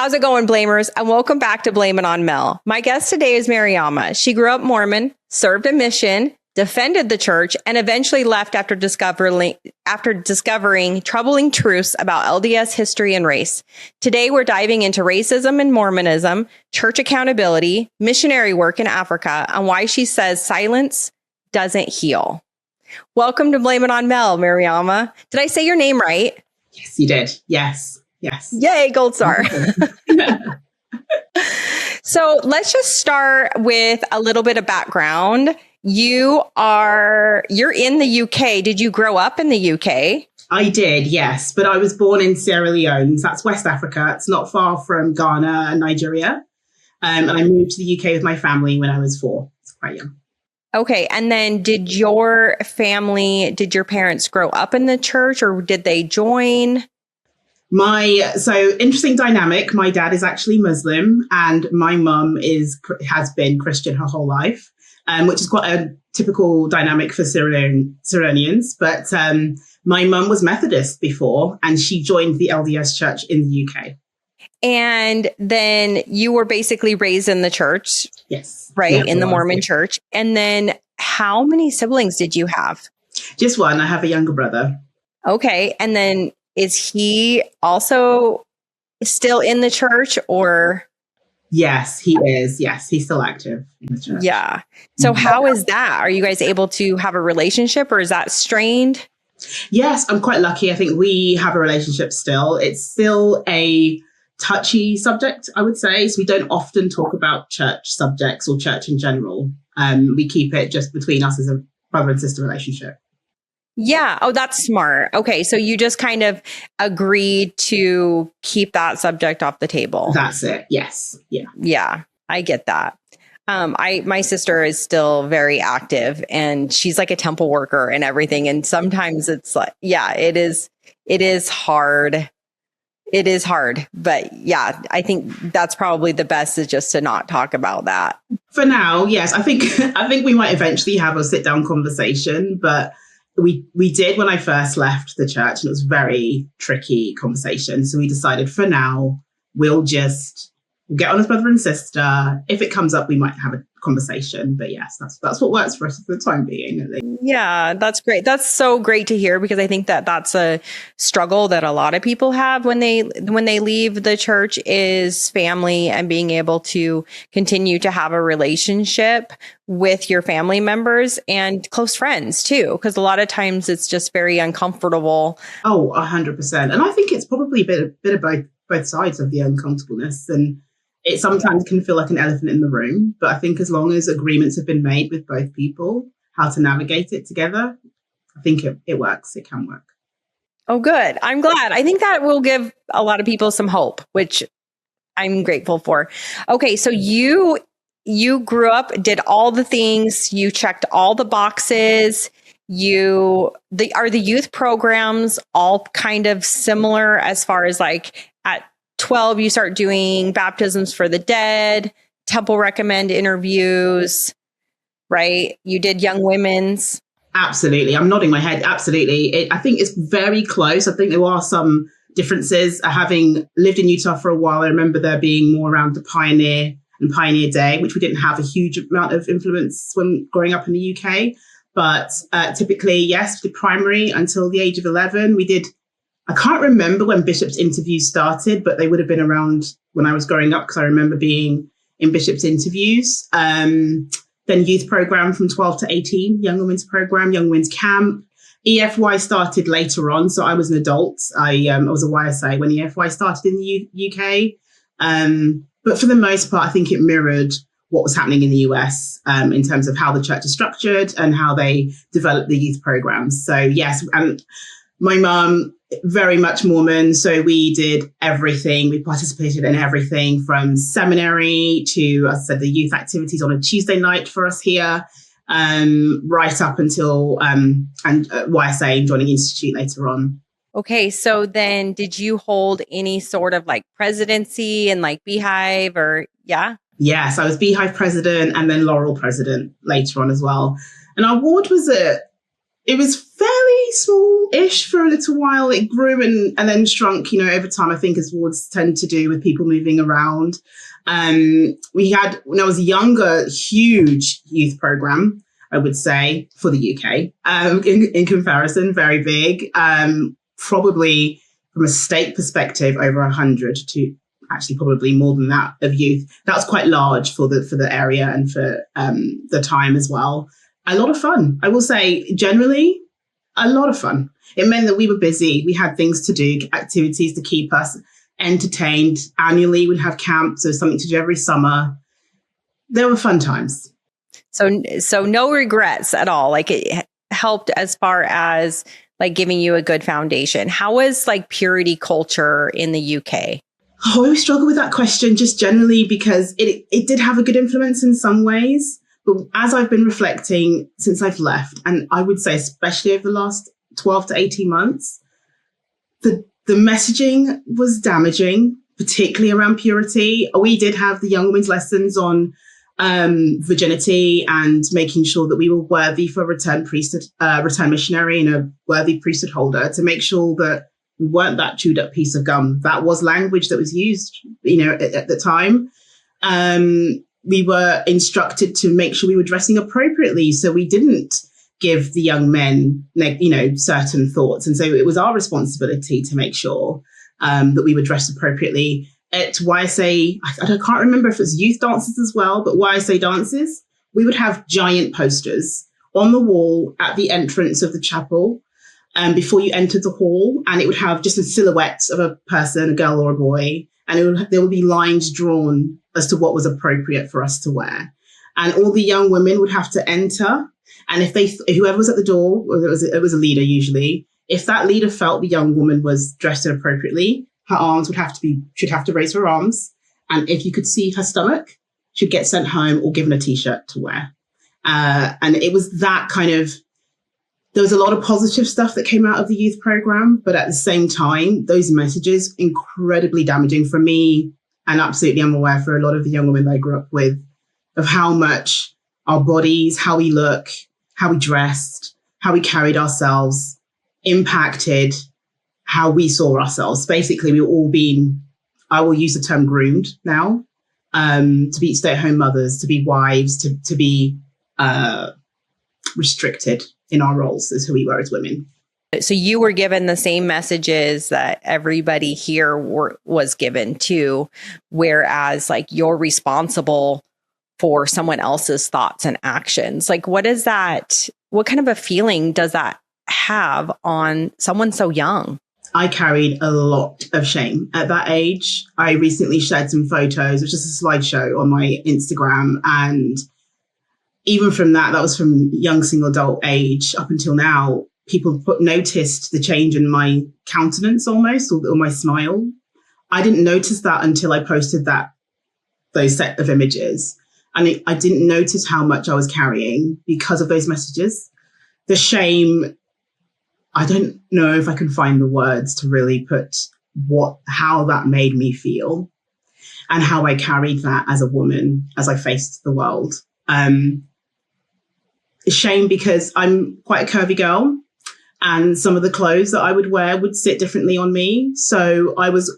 How's it going, Blamers? And welcome back to Blame It On Mel. My guest today is Mariama. She grew up Mormon, served a mission, defended the church, and eventually left after discovering troubling truths about LDS history and race. Today, we're diving into racism and Mormonism, church accountability, missionary work in Africa, and why she says silence doesn't heal. Welcome to Blame It On Mel, Mariama. Did I say your name right? Yes, you did. Yes. Yay, gold star. So let's just start with a little bit of background. You're in the UK. Did you grow up in the UK? I did, yes. But I was born in Sierra Leone. So that's West Africa. It's not far from Ghana and Nigeria. And I moved to the UK with my family when I was 4. It's quite young. Okay. And then did your parents grow up in the church or did they join? So interesting dynamic. My dad is actually Muslim and my mum has been Christian her whole life, which is quite a typical dynamic for Sierra-Leoneans. But my mum was Methodist before and she joined the LDS Church in the UK. And then you were basically raised in the church. Yes. Right? In the Mormon church. And then how many siblings did you have? Just one. I have a younger brother. Okay. And then is he also still in the church or? Yes, he is. Yes, he's still active in the church. Yeah. So how is that? Are you guys able to have a relationship or is that strained? Yes, I'm quite lucky. I think we have a relationship still. It's still a touchy subject, I would say. So we don't often talk about church subjects or church in general. We keep it just between us as a brother and sister relationship. Yeah. Oh, that's smart. Okay. So you just kind of agreed to keep that subject off the table. That's it. Yes. Yeah. Yeah. I get that. My sister is still very active and she's like a temple worker and everything. And sometimes it's like, yeah, it is hard. It is hard, but yeah, I think that's probably the best is just to not talk about that. For now, yes. I think we might eventually have a sit-down conversation, but we did when I first left the church, and it was a very tricky conversation. So we decided for now, we'll get on as brother and sister. If it comes up, we might have a conversation. But yes, that's what works for us for the time being, at least. Yeah, that's great. That's so great to hear because I think that that's a struggle that a lot of people have when they leave the church is family and being able to continue to have a relationship with your family members and close friends too, because a lot of times it's just very uncomfortable. Oh, 100%. And I think it's probably a bit of both sides of the uncomfortableness, and it sometimes can feel like an elephant in the room. But I think as long as agreements have been made with both people, how to navigate it together, I think it works. It can work. Oh, good. I'm glad. I think that will give a lot of people some hope, which I'm grateful for. Okay. So you grew up, did all the things, you checked all the boxes. Are the youth programs all kind of similar as far as like at 12, you start doing baptisms for the dead, temple recommend interviews, right? You did young women's. Absolutely. I'm nodding my head. Absolutely. I think it's very close. I think there are some differences. Having lived in Utah for a while, I remember there being more around the Pioneer and Pioneer Day, which we didn't have a huge amount of influence when growing up in the UK. But typically, yes, we did primary until the age of 11. I can't remember when Bishop's interviews started, but they would have been around when I was growing up because I remember being in Bishop's interviews. Then youth program from 12 to 18, young women's program, young women's camp. EFY started later on. So I was an adult. I was a YSA when EFY started in the UK. But for the most part, I think it mirrored what was happening in the US in terms of how the church is structured and how they develop the youth programs. So yes, and my mum, very much Mormon. So we did everything. We participated in everything from seminary to, as I said, the youth activities on a Tuesday night for us here, right up until YSA and joining Institute later on. Okay. So then did you hold any sort of like presidency and like Beehive or yeah? Yes, I was Beehive president and then Laurel president later on as well. And our ward was it was fairly small-ish for a little while. It grew and then shrunk, over time, I think, as wards tend to do with people moving around. We had, when I was younger, huge youth program, I would say, for the UK. In comparison, very big. Probably from a state perspective, over 100 to actually probably more than that of youth. That was quite large for the area and for the time as well. A lot of fun. I will say, generally, a lot of fun. It meant that we were busy. We had things to do, activities to keep us entertained. Annually, we'd have camps, so something to do every summer. There were fun times. So no regrets at all. Like, it helped as far as like giving you a good foundation. How was like purity culture in the UK? I always struggle with that question, just generally, because it did have a good influence in some ways. But as I've been reflecting since I've left, and I would say especially over the last 12 to 18 months, the messaging was damaging, particularly around purity. We did have the young women's lessons on virginity and making sure that we were worthy for return missionary and a worthy priesthood holder, to make sure that we weren't that chewed up piece of gum. That was language that was used, at the time. We were instructed to make sure we were dressing appropriately, so we didn't give the young men, certain thoughts. And so it was our responsibility to make sure that we were dressed appropriately. At YSA, I can't remember if it was youth dances as well, but YSA dances, we would have giant posters on the wall at the entrance of the chapel before you entered the hall, and it would have just a silhouette of a person, a girl or a boy, and there would be lines drawn as to what was appropriate for us to wear. And all the young women would have to enter, and if whoever was at the door, or it was a leader usually, if that leader felt the young woman was dressed inappropriately, her arms should have to raise her arms, and if you could see her stomach, she'd get sent home or given a t-shirt to wear. And it was that kind of. There was a lot of positive stuff that came out of the youth program, but at the same time, those messages, incredibly damaging for me, and absolutely I'm aware for a lot of the young women that I grew up with, of how much our bodies, how we look, how we dressed, how we carried ourselves, impacted how we saw ourselves. Basically, we were all being, I will use the term groomed now, to be stay-at-home mothers, to be wives, to be restricted in our roles as who we were as women. So you were given the same messages that everybody here was given too, whereas like you're responsible for someone else's thoughts and actions. Like, what kind of a feeling does that have on someone so young? I carried a lot of shame at that age. I recently shared some photos, which is a slideshow on my Instagram, and even from that was from young single adult age up until now, people noticed the change in my countenance almost, or my smile. I didn't notice that until I posted those set of images. And I didn't notice how much I was carrying because of those messages. The shame, I don't know if I can find the words to really put how that made me feel and how I carried that as a woman as I faced the world. Shame because I'm quite a curvy girl, and some of the clothes that I would wear would sit differently on me. So I was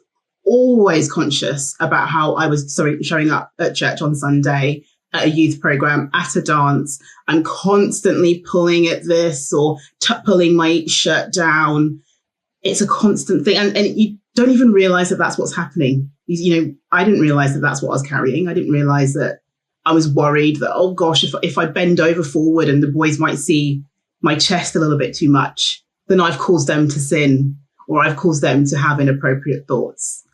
always conscious about how I was showing up at church on Sunday, at a youth program, at a dance. I'm constantly pulling at this or pulling my shirt down. It's a constant thing. And you don't even realize that that's what's happening. I didn't realize that that's what I was carrying. I didn't realize that I was worried that, oh gosh, if I bend over forward and the boys might see my chest a little bit too much, then I've caused them to sin, or I've caused them to have inappropriate thoughts.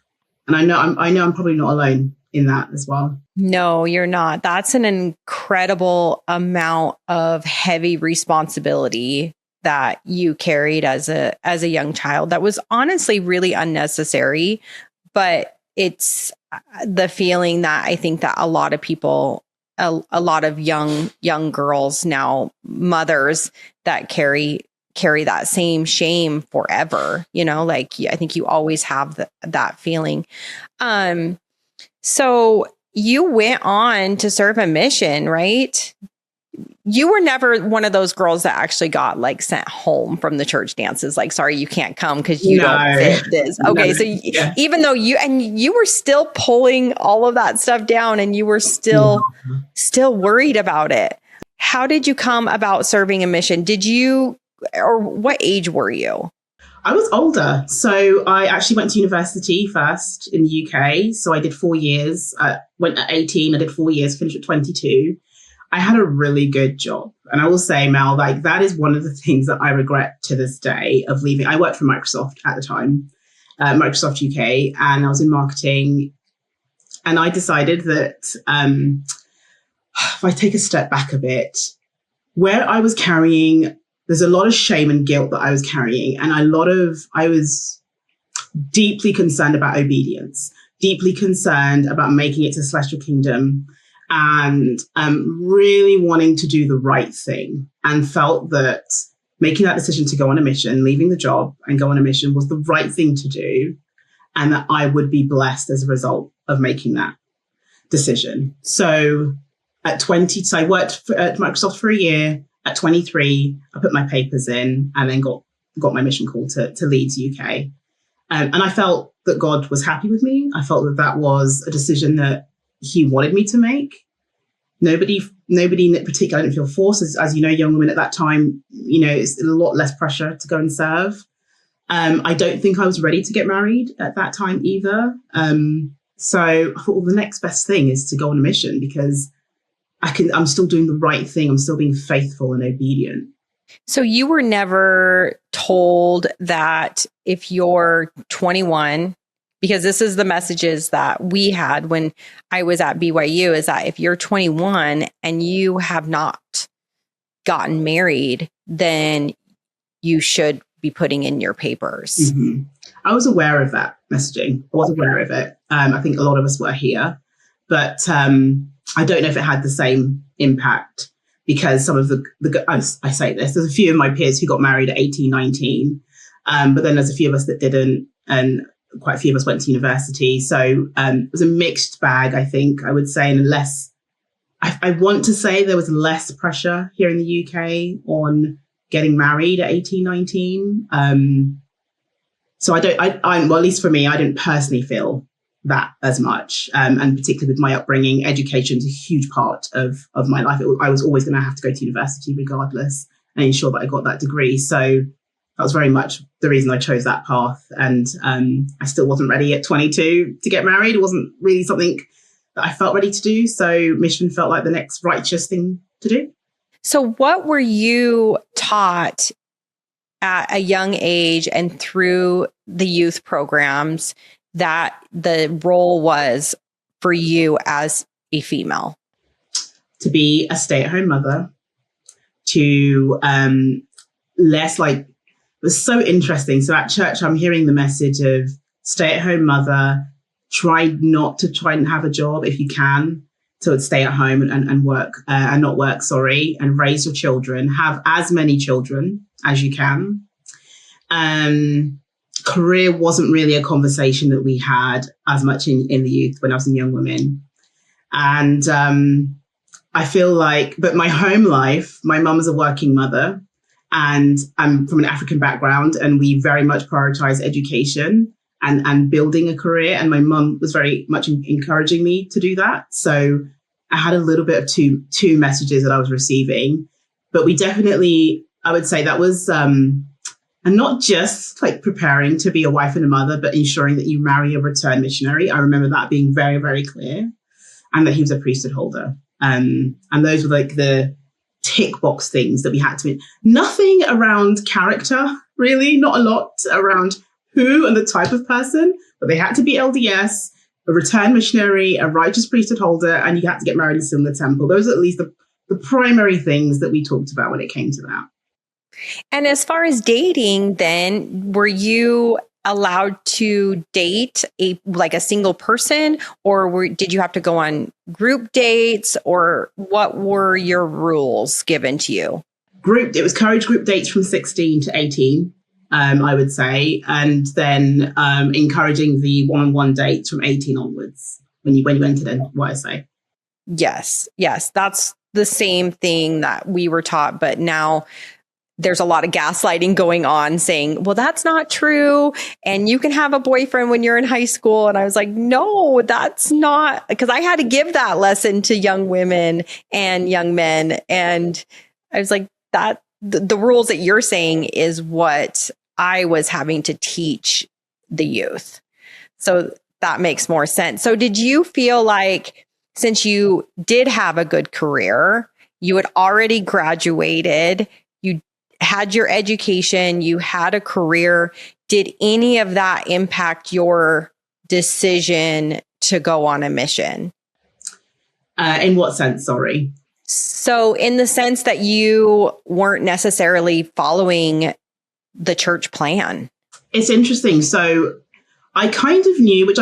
And I know I'm probably not alone in that as well. No, you're not. That's an incredible amount of heavy responsibility that you carried as a young child. That was honestly really unnecessary, but it's the feeling that I think that a lot of people, a lot of young girls now, mothers, that carry that same shame forever. I think you always have that feeling. So you went on to serve a mission, right? you were never one of those girls that actually got like sent home from the church dances. Like, sorry, you can't come because you don't fit this. Okay. No. So even though you were still pulling all of that stuff down and you were still worried about it. How did you come about serving a mission? Or what age were you? I was older. So I actually went to university first in the UK. So I did 4 years. Went at 18. I did 4 years, finished at 22. I had a really good job. And I will say, Mel, like that is one of the things that I regret to this day of leaving. I worked for Microsoft at the time, Microsoft UK, and I was in marketing. And I decided that if I take a step back a bit, where I was carrying, there's a lot of shame and guilt that I was carrying. And I was deeply concerned about obedience, deeply concerned about making it to the celestial kingdom, and really wanting to do the right thing, and felt that making that decision to go on a mission, leaving the job and go on a mission was the right thing to do, and that I would be blessed as a result of making that decision. So at 20, so I worked at Microsoft for a year. At 23, I put my papers in and then got my mission call to Leeds, UK. And I felt that God was happy with me. I felt that was a decision that he wanted me to make. Nobody in particular, I didn't feel forced. As you know, young women at that time, it's a lot less pressure to go and serve. I don't think I was ready to get married at that time either. So I thought, well, the next best thing is to go on a mission, because I'm still doing the right thing. I'm still being faithful and obedient. So you were never told that if you're 21, because this is the messages that we had when I was at BYU, is that if you're 21 and you have not gotten married, then you should be putting in your papers. Mm-hmm. I was aware of that messaging. I was aware of it. I think a lot of us were here, but I don't know if it had the same impact, because some of I say this, there's a few of my peers who got married at 18, 19, but then there's a few of us that didn't, and quite a few of us went to university. So it was a mixed bag, I think, I would say, and I want to say there was less pressure here in the UK on getting married at 18, 19. So well, at least for me, I didn't personally feel that as much. And particularly with my upbringing, education is a huge part of my life. I was always going to have to go to university regardless and ensure that I got that degree. So that was very much the reason I chose that path. And I still wasn't ready at 22 to get married. It wasn't really something that I felt ready to do. So mission felt like the next righteous thing to do. So what were you taught at a young age and through the youth programs that the role was for you as a female? To be a stay-at-home mother, to less like, it was so interesting. So at church, I'm hearing the message of stay-at-home mother, try not to try and have a job if you can. So stay at home and work, and not work, and raise your children, have as many children as you can. Career wasn't really a conversation that we had as much in the youth when I was in young women. And I feel like, but my home life, my mum was a working mother, and I'm from an African background, and we very much prioritize education and building a career. And my mum was very much encouraging me to do that. So I had a little bit of two messages that I was receiving, but we definitely, I would say that was, and not just like preparing to be a wife and a mother, but ensuring that you marry a return missionary. I remember that being very, very clear, and that he was a priesthood holder. And those were like the tick box things that we had to, nothing around character, really, not a lot around who and the type of person, but they had to be LDS, a return missionary, a righteous priesthood holder, and you had to get married and sit in the temple. Those are at least the primary things that we talked about when it came to that. And as far as dating, then, were you allowed to date a single person, or did you have to go on group dates, or what were your rules given to you? It was encouraged group dates from 16 to 18. I would say, and then encouraging the one-on-one dates from 18 onwards when you entered in, what I say. Yes, that's the same thing that we were taught, but now there's a lot of gaslighting going on saying, well, that's not true. And you can have a boyfriend when you're in high school. And I was like, no, that's not, because I had to give that lesson to young women and young men. And I was like, that the rules that you're saying is what I was having to teach the youth. So that makes more sense. So did you feel like, since you did have a good career, you had already graduated, you had your education, you had a career, did any of that impact your decision to go on a mission? In what sense? Sorry. So in the sense that you weren't necessarily following the church plan. It's interesting. So I kind of knew,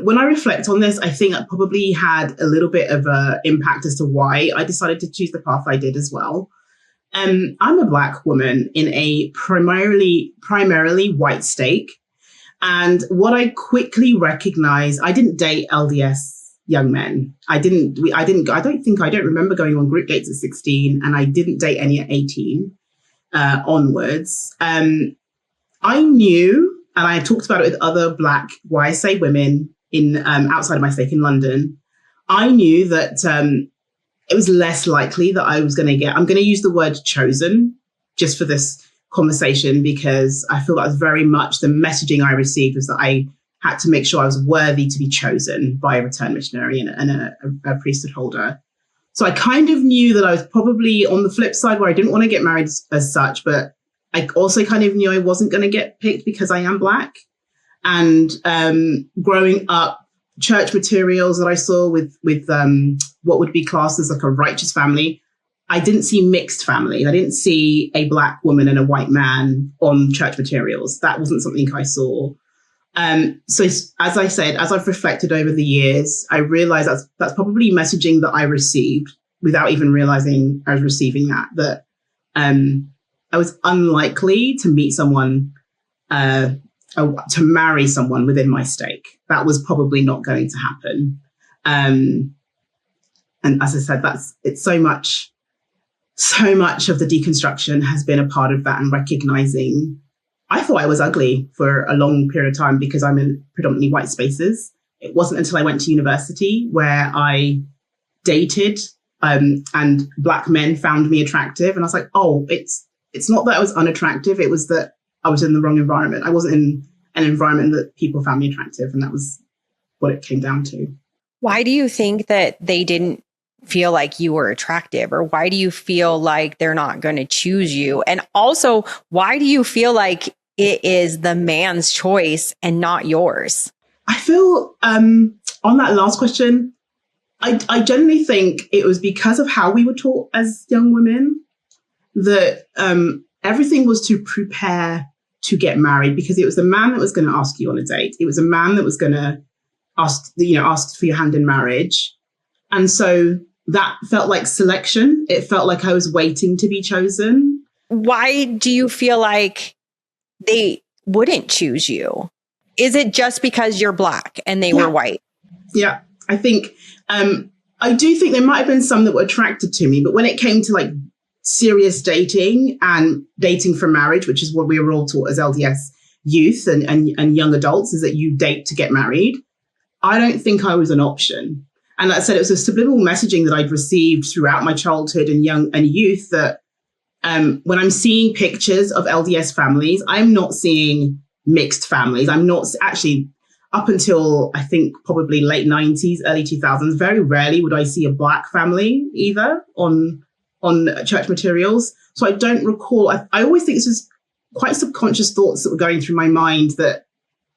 when I reflect on this, I think that probably had a little bit of an impact as to why I decided to choose the path I did as well. I'm a Black woman in a primarily white stake. And what I quickly recognized, I didn't date LDS young men. I don't remember going on group dates at 16, and I didn't date any at 18 onwards. I knew, and I talked about it with other Black, why I say women in outside of my stake in London. I knew that it was less likely that I was going to get, I'm going to use the word chosen just for this conversation, because I feel that was very much the messaging I received, was that I had to make sure I was worthy to be chosen by a returned missionary and a priesthood holder. So I kind of knew that I was probably on the flip side, where I didn't want to get married as such, but I also kind of knew I wasn't going to get picked because I am Black. And growing up, church materials that I saw with what would be classed as like a righteous family, I didn't see mixed family. I didn't see a Black woman and a white man on church materials. That wasn't something I saw. So as I said, as I've reflected over the years, I realized that's probably messaging that I received without even realizing I was receiving that I was unlikely to meet someone, to marry someone within my stake. That was probably not going to happen. And as I said, it's so much of the deconstruction has been a part of that, and recognizing I thought I was ugly for a long period of time because I'm in predominantly white spaces. It wasn't until I went to university where I dated and Black men found me attractive. And I was like, oh, it's not that I was unattractive. It was that I was in the wrong environment. I wasn't in an environment that people found me attractive. And that was what it came down to. Why do you think that they didn't feel like you were attractive? Or why do you feel like they're not going to choose you? And also, why do you feel like it is the man's choice and not yours? I feel on that last question, I generally think it was because of how we were taught as young women that everything was to prepare to get married, because it was the man that was going to ask you on a date. It was a man that was going to ask for your hand in marriage. And so that felt like selection. It felt like I was waiting to be chosen. Why do you feel like they wouldn't choose you? Is it just because you're Black and they were white? Yeah, I think, I do think there might have been some that were attracted to me, but when it came to like serious dating and dating for marriage, which is what we were all taught as LDS youth and young adults, is that you date to get married, I don't think I was an option. And like I said, it was a subliminal messaging that I'd received throughout my childhood and youth that when I'm seeing pictures of LDS families, I'm not seeing mixed families. I'm not actually, up until I think probably late 90s, early 2000s, very rarely would I see a Black family either on church materials. So I don't recall. I always think this was quite subconscious thoughts that were going through my mind that,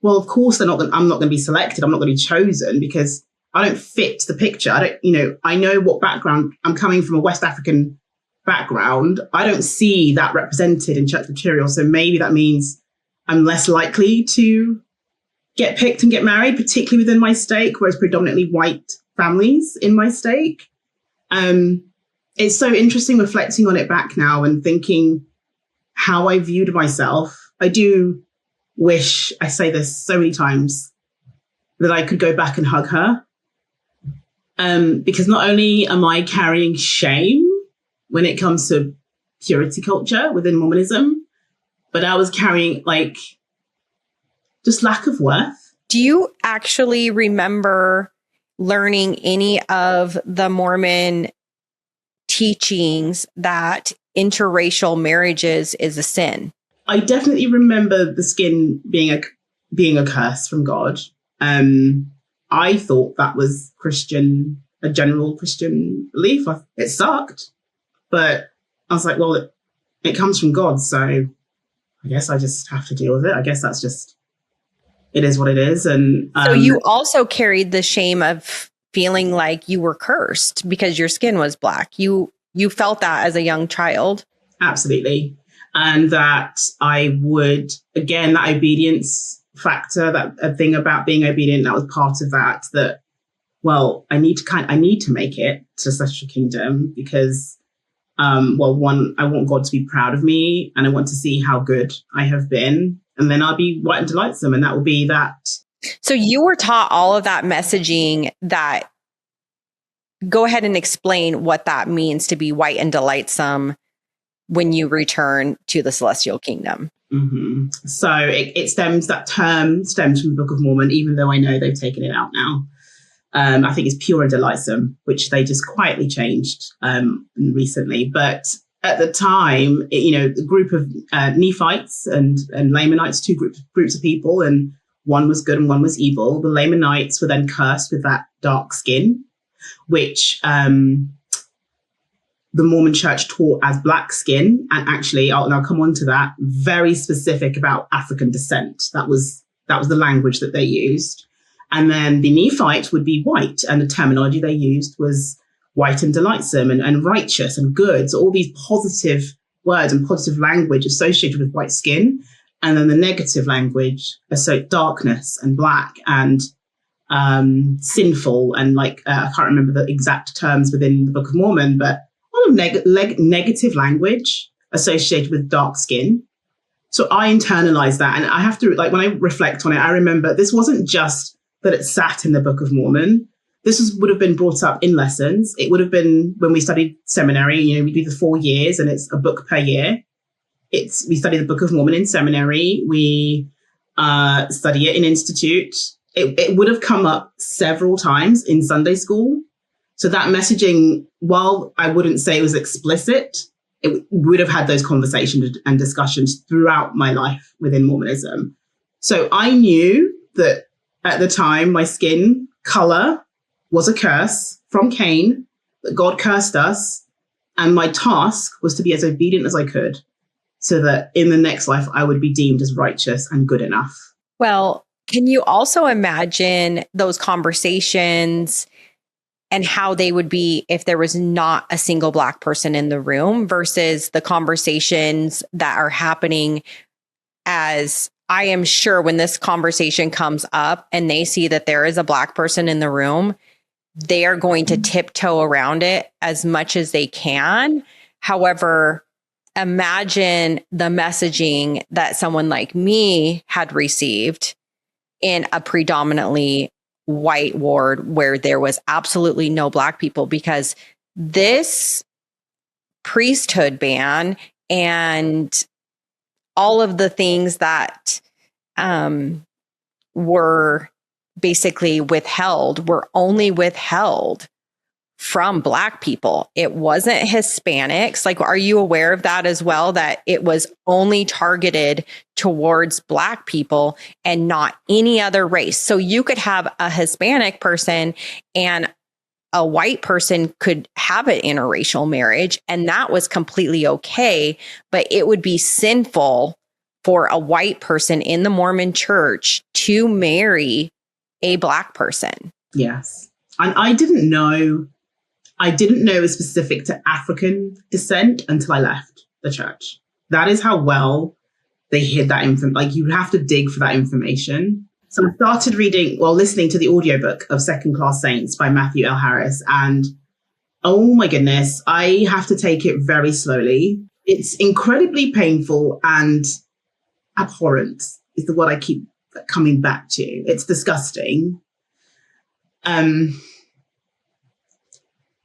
well, of course I'm not going to be selected. I'm not going to be chosen because I don't fit the picture. I know what background I'm coming from, a West African background. I don't see that represented in church material. So maybe that means I'm less likely to get picked and get married, particularly within my stake, whereas predominantly white families in my stake. It's so interesting reflecting on it back now and thinking how I viewed myself. I do wish, I say this so many times, that I could go back and hug her. Because not only am I carrying shame when it comes to purity culture within Mormonism, but I was carrying like just lack of worth. Do you actually remember learning any of the Mormon teachings that interracial marriages is a sin? I definitely remember the skin being a curse from God. I thought that was a general Christian belief. It sucked, but I was like, well, it comes from God, so I guess I just have to deal with it. I guess that's just, it is what it is. And so you also carried the shame of feeling like you were cursed because your skin was black. You felt that as a young child. Absolutely. And that I would, again, that obedience factor, that a thing about being obedient, that was part of that, well, I need to make it to such a kingdom because, one, I want God to be proud of me and I want to see how good I have been. And then I'll be white and delightsome. And that will be that. So you were taught all of that messaging. That go ahead and explain what that means to be white and delightsome when you return to the celestial kingdom. Mm-hmm. So that term stems from the Book of Mormon, even though I know they've taken it out now. I think it's pure and delightsome, which they just quietly changed recently. But at the time, the group of Nephites and Lamanites, two groups of people, and one was good and one was evil. The Lamanites were then cursed with that dark skin, which the Mormon church taught as black skin. And actually, I'll come on to that, very specific about African descent. That was the language that they used. And then the Nephite would be white. And the terminology they used was white and delightsome and righteous and good. So all these positive words and positive language associated with white skin. And then the negative language, so darkness and black and sinful. And I can't remember the exact terms within the Book of Mormon, but a lot of negative language associated with dark skin. So I internalized that. And I have to, when I reflect on it, I remember this wasn't just that it sat in the Book of Mormon. This would have been brought up in lessons. It would have been when we studied seminary, we do the 4 years and it's a book per year. We study the Book of Mormon in seminary. We study it in institute. It would have come up several times in Sunday school. So that messaging, while I wouldn't say it was explicit, it would have had those conversations and discussions throughout my life within Mormonism. So I knew that at the time, my skin color was a curse from Cain, that God cursed us. And my task was to be as obedient as I could so that in the next life, I would be deemed as righteous and good enough. Well, can you also imagine those conversations and how they would be if there was not a single black person in the room versus the conversations that are happening? As I am sure when this conversation comes up and they see that there is a black person in the room, they are going to tiptoe around it as much as they can. However, imagine the messaging that someone like me had received in a predominantly white ward where there was absolutely no black people, because this priesthood ban and all of the things that were basically withheld were only withheld from black people. It wasn't Hispanics. Are you aware of that as well? That it was only targeted towards black people and not any other race. So you could have a Hispanic person and a white person could have an interracial marriage, and that was completely okay, but it would be sinful for a white person in the Mormon church to marry a black person. Yes. And I didn't know it was specific to African descent until I left the church. That is how well they hid that information. You have to dig for that information. So I started listening to the audiobook of Second Class Saints by Matthew L. Harris. And oh my goodness, I have to take it very slowly. It's incredibly painful and abhorrent is the word I keep coming back to. It's disgusting. And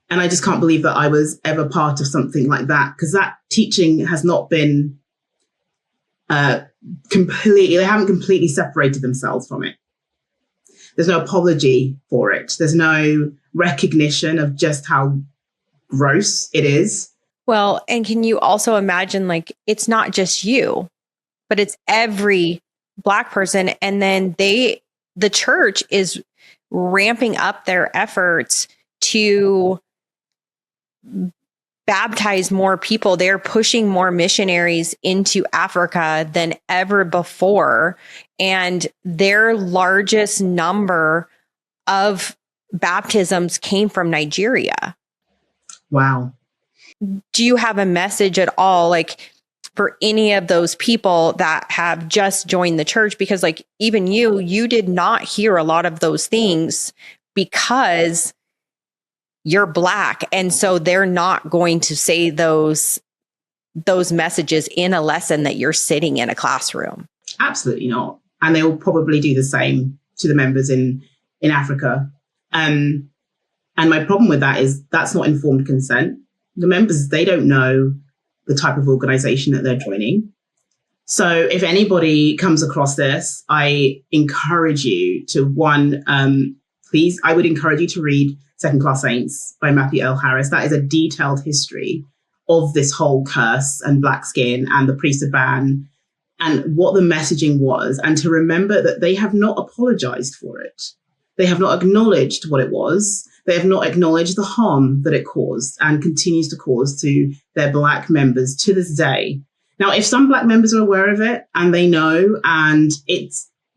And I just can't believe that I was ever part of something like that, because that teaching has not been they haven't completely separated themselves from it. There's no apology for it. There's no recognition of just how gross it is. Well, and can you also imagine, like, it's not just you, but it's every Black person. And then the church is ramping up their efforts to baptize more people. They're pushing more missionaries into Africa than ever before. And their largest number of baptisms came from Nigeria. Wow. Do you have a message at all, like, for any of those people that have just joined the church? Because, like, even you did not hear a lot of those things because you're Black. And so they're not going to say those messages in a lesson that you're sitting in a classroom. Absolutely not. And they will probably do the same to the members in Africa. And my problem with that is that's not informed consent. The members, they don't know the type of organization that they're joining. So if anybody comes across this, I encourage you to I would encourage you to read Second Class Saints by Matthew L. Harris. That is a detailed history of this whole curse and black skin and the priesthood ban and what the messaging was. And to remember that they have not apologized for it. They have not acknowledged what it was. They have not acknowledged the harm that it caused and continues to cause to their Black members to this day. Now, if some Black members are aware of it and they know and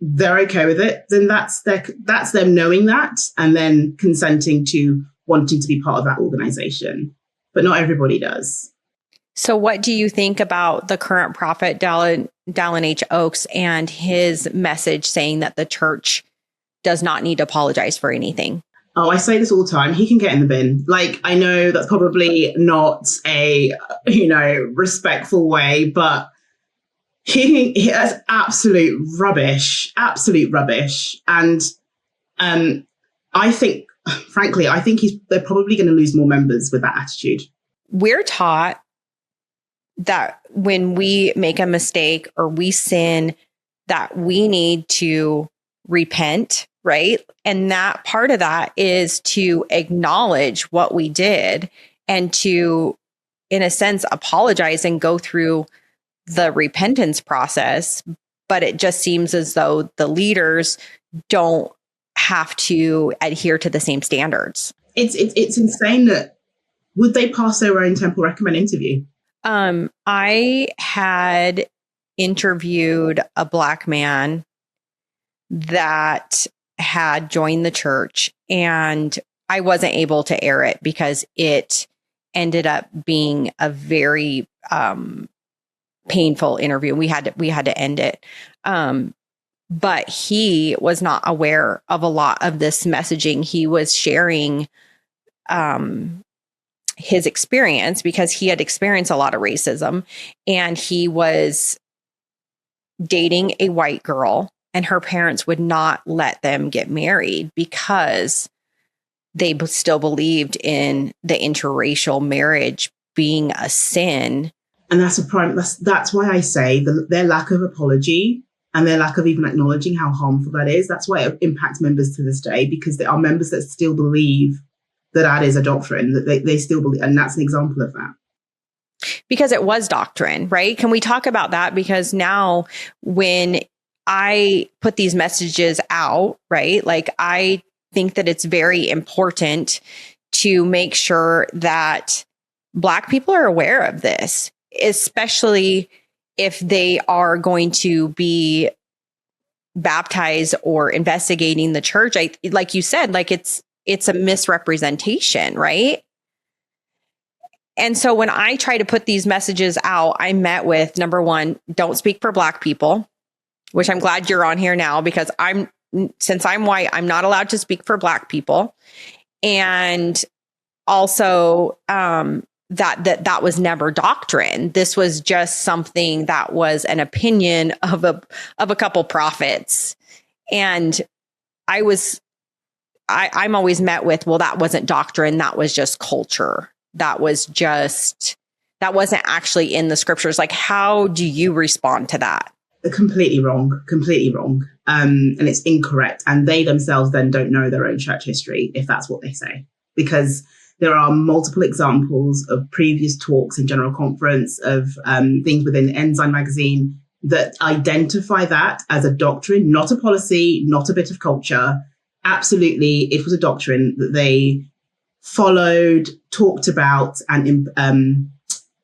they're okay with it, then that's them knowing that and then consenting to wanting to be part of that organization. But not everybody does. So what do you think about the current prophet, Dallin H. Oaks, and his message saying that the church does not need to apologize for anything? Oh, I say this all the time. He can get in the bin. Like, I know that's probably not a, respectful way, but he has absolute rubbish. And I think, frankly, they're probably going to lose more members with that attitude. We're taught that when we make a mistake or we sin, that we need to repent, right? And that part of that is to acknowledge what we did and to, in a sense, apologize and go through the repentance process. But it just seems as though the leaders don't have to adhere to the same standards. It's insane that would they pass their own Temple Recommend interview? I had interviewed a Black man that had joined the church, and I wasn't able to air it because it ended up being a very painful interview. We had to end it. But he was not aware of a lot of this messaging. He was sharing his experience because he had experienced a lot of racism, and he was dating a white girl, and her parents would not let them get married because they still believed in the interracial marriage being a sin. And that's that's why I say their lack of apology and their lack of even acknowledging how harmful that is. That's why it impacts members to this day, because there are members that still believe that is a doctrine, that they still believe. And that's an example of that. Because it was doctrine, right? Can we talk about that? Because now when I put these messages out, right, like, I think that it's very important to make sure that Black people are aware of this, especially if they are going to be baptized or investigating the church. Like you said, like, it's a misrepresentation, right? And so when I try to put these messages out, I met with, number one, don't speak for Black people, which I'm glad you're on here now, because since I'm white, I'm not allowed to speak for Black people. And also that was never doctrine. This was just something that was an opinion of a couple prophets. And I was I'm always met with, well, that wasn't doctrine. That was just culture. That wasn't actually in the scriptures. Like, how do you respond to that? Completely wrong. And it's incorrect. And they themselves then don't know their own church history, if that's what they say, because there are multiple examples of previous talks in General Conference of things within Ensign magazine that identify that as a doctrine, not a policy, not a bit of culture. Absolutely, it was a doctrine that they followed, talked about, and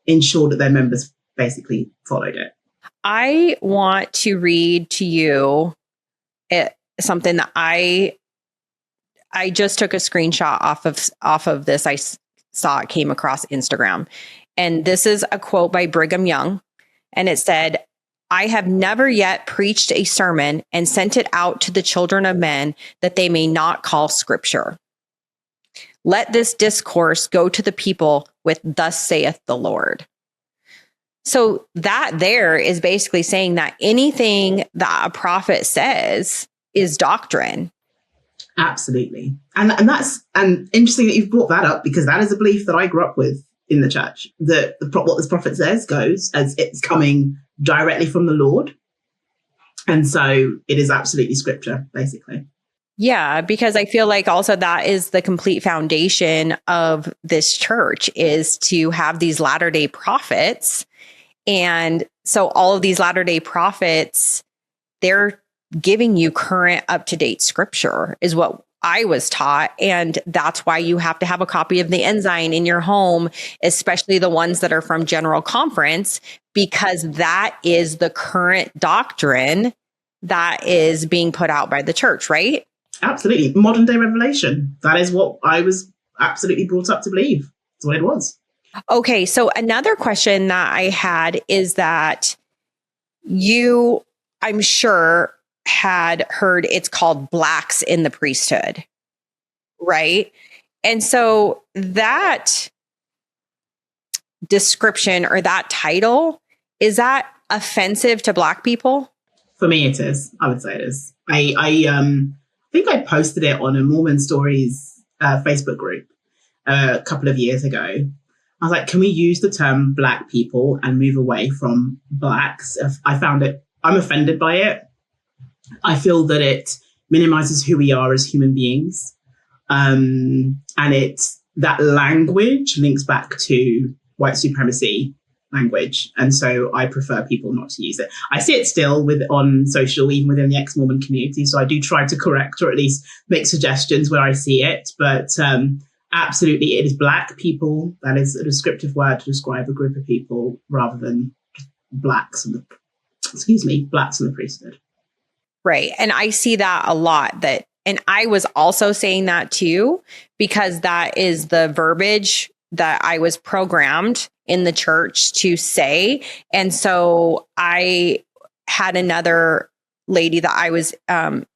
ensured that their members basically followed it. I want to read to you something that I just took a screenshot off of this. I saw it came across Instagram. And this is a quote by Brigham Young. And it said, "I have never yet preached a sermon and sent it out to the children of men that they may not call scripture. Let this discourse go to the people with thus saith the Lord." So that there is basically saying that anything that a prophet says is doctrine. Absolutely. And interesting that you've brought that up, because that is a belief that I grew up with in the church, that what this prophet says goes, as it's coming directly from the Lord. And so it is absolutely scripture, basically. Yeah, because I feel like also that is the complete foundation of this church, is to have these Latter-day Prophets. And so all of these Latter-day Prophets, they're giving you current, up-to-date scripture is what I was taught. And that's why you have to have a copy of the Ensign in your home, especially the ones that are from General Conference, because that is the current doctrine that is being put out by the church, right? Absolutely. Modern day revelation. That is what I was absolutely brought up to believe. That's what it was. Okay. So another question that I had is that you, I'm sure, had heard it's called blacks in the priesthood, right? And so that description or that title, is that offensive to Black people? For me, it is. I would say it is. I think I posted it on a Mormon Stories Facebook group a couple of years ago. I was like, can we use the term Black people and move away from blacks? I'm offended by it. I feel that it minimizes who we are as human beings. And that language links back to white supremacy language. And so I prefer people not to use it. I see it still on social, even within the ex-Mormon community. So I do try to correct or at least make suggestions where I see it. But absolutely, it is Black people. That is a descriptive word to describe a group of people rather than blacks in the priesthood. Right. And I see that a lot, and I was also saying that too, because that is the verbiage that I was programmed in the church to say. And so I had another lady that I was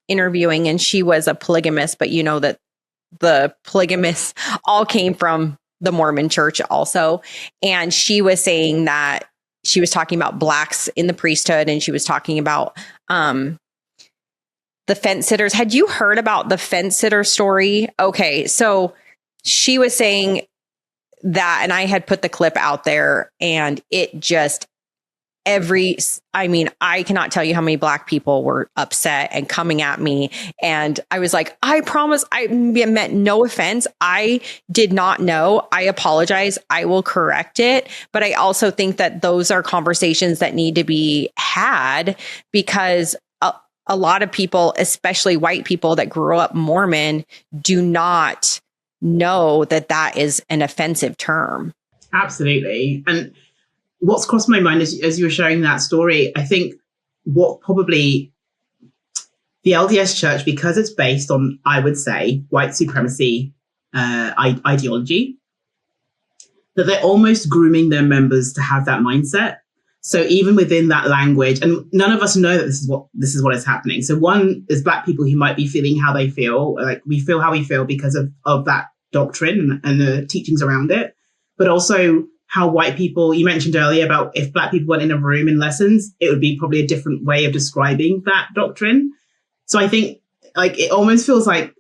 interviewing, and she was a polygamist, but you know that the polygamists all came from the Mormon church also. And she was saying that she was talking about blacks in the priesthood, and she was talking about the fence sitters. Had you heard about the fence sitter story? Okay. So she was saying that, and I had put the clip out there, and it just I cannot tell you how many Black people were upset and coming at me. And I was like, I promise I meant no offense. I did not know. I apologize. I will correct it. But I also think that those are conversations that need to be had, because a lot of people, especially white people that grew up Mormon, do not know that that is an offensive term. Absolutely. And what's crossed my mind as you were sharing that story, I think what probably the LDS Church, because it's based on, I would say, white supremacy ideology, that they're almost grooming their members to have that mindset. So even within that language, and none of us know that this is what is happening. So one is Black people who might be feeling how they feel, like we feel how we feel because of that doctrine and the teachings around it, but also how white people, you mentioned earlier about if Black people went in a room in lessons, it would be probably a different way of describing that doctrine. So I think like it almost feels like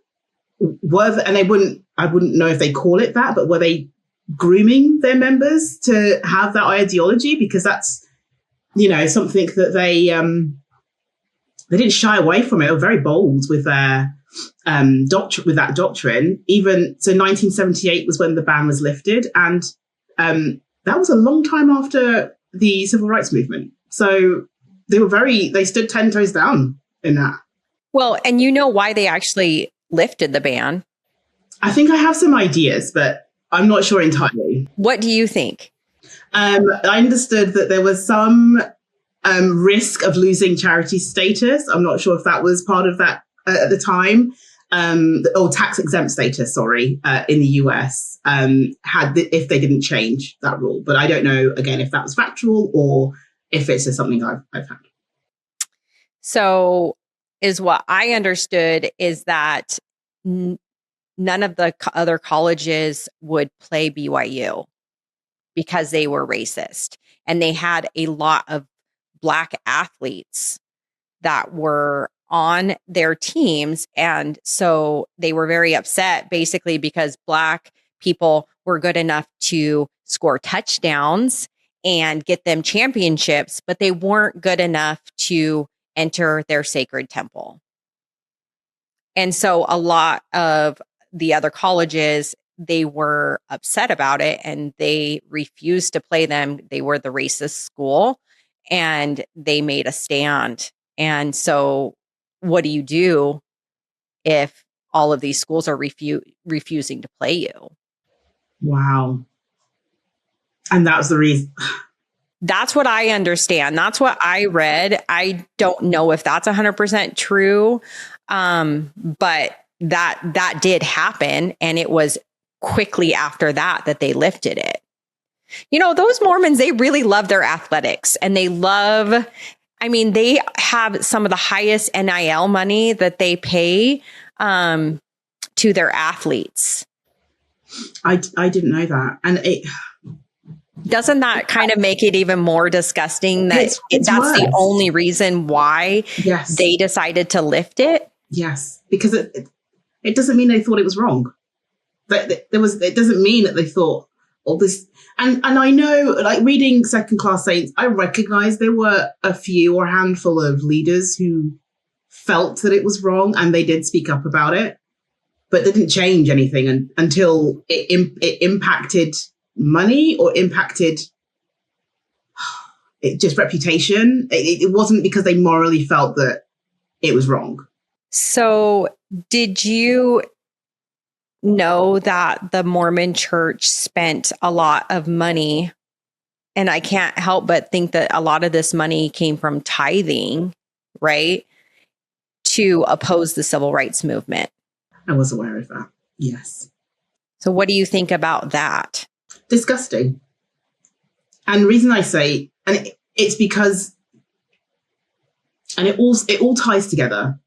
and I wouldn't know if they call it that, but were they grooming their members to have that ideology? Because that's, something that they didn't shy away from it. They were very bold with their with that doctrine. Even so, 1978 was when the ban was lifted, and that was a long time after the civil rights movement. So they stood 10 toes down in that. Well, and why they actually lifted the ban. I think I have some ideas, but I'm not sure entirely. What do you think? I understood that there was some risk of losing charity status. I'm not sure if that was part of that at the time. Tax exempt status, in the US, if they didn't change that rule. But I don't know, again, if that was factual or if it's just something I've had. So is what I understood is that none of the other colleges would play BYU because they were racist. And they had a lot of Black athletes that were on their teams. And so they were very upset, basically, because Black people were good enough to score touchdowns and get them championships, but they weren't good enough to enter their sacred temple. And so a lot of the other colleges, they were upset about it and they refused to play them. They were the racist school and they made a stand. And so what do you do if all of these schools are refusing to play you? Wow. And that was the reason. That's what I understand. That's what I read. I don't know if that's 100% true, but that did happen. And it was quickly after that they lifted it. Those Mormons, they really love their athletics and they have some of the highest NIL money that they pay to their athletes. I didn't know that. And doesn't that kind of make it even more disgusting that that's worse. The only reason why they decided to lift it? Yes, because it doesn't mean they thought it was wrong. It doesn't mean that they thought all this. And I know, like reading Second Class Saints, I recognize there were a few or handful of leaders who felt that it was wrong and they did speak up about it, but they didn't change anything until it impacted money or impacted just reputation. It wasn't because they morally felt that it was wrong. So did you know that the Mormon church spent a lot of money? And I can't help but think that a lot of this money came from tithing, right? To oppose the civil rights movement. I was aware of that. Yes. So what do you think about that? Disgusting. And the reason I say, and it's because, and it all ties together.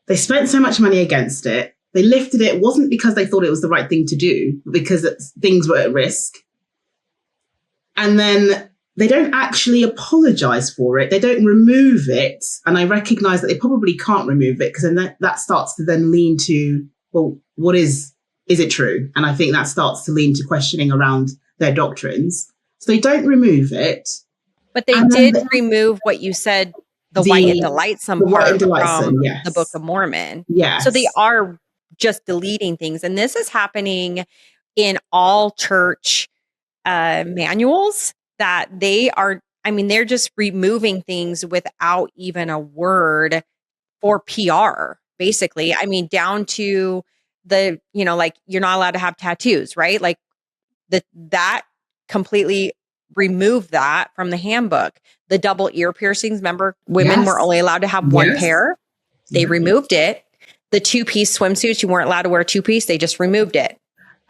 They spent so much money against it. They lifted it. It wasn't because they thought it was the right thing to do, but because things were at risk. And then they don't actually apologize for it. They don't remove it. And I recognize that they probably can't remove it because then that starts to then lean to, well, what is it true? And I think that starts to lean to questioning around their doctrines. So they don't remove it. But they did remove what you said, the white and delightsome part from the Book of Mormon. Yes. So they are just deleting things. And this is happening in all church manuals that they're just removing things without even a word for PR, basically. Down to the, like you're not allowed to have tattoos, right? Like that completely removed that from the handbook. The double ear piercings, remember, women were only allowed to have one pair. They removed it. The two-piece swimsuits, you weren't allowed to wear a two-piece. They just removed it.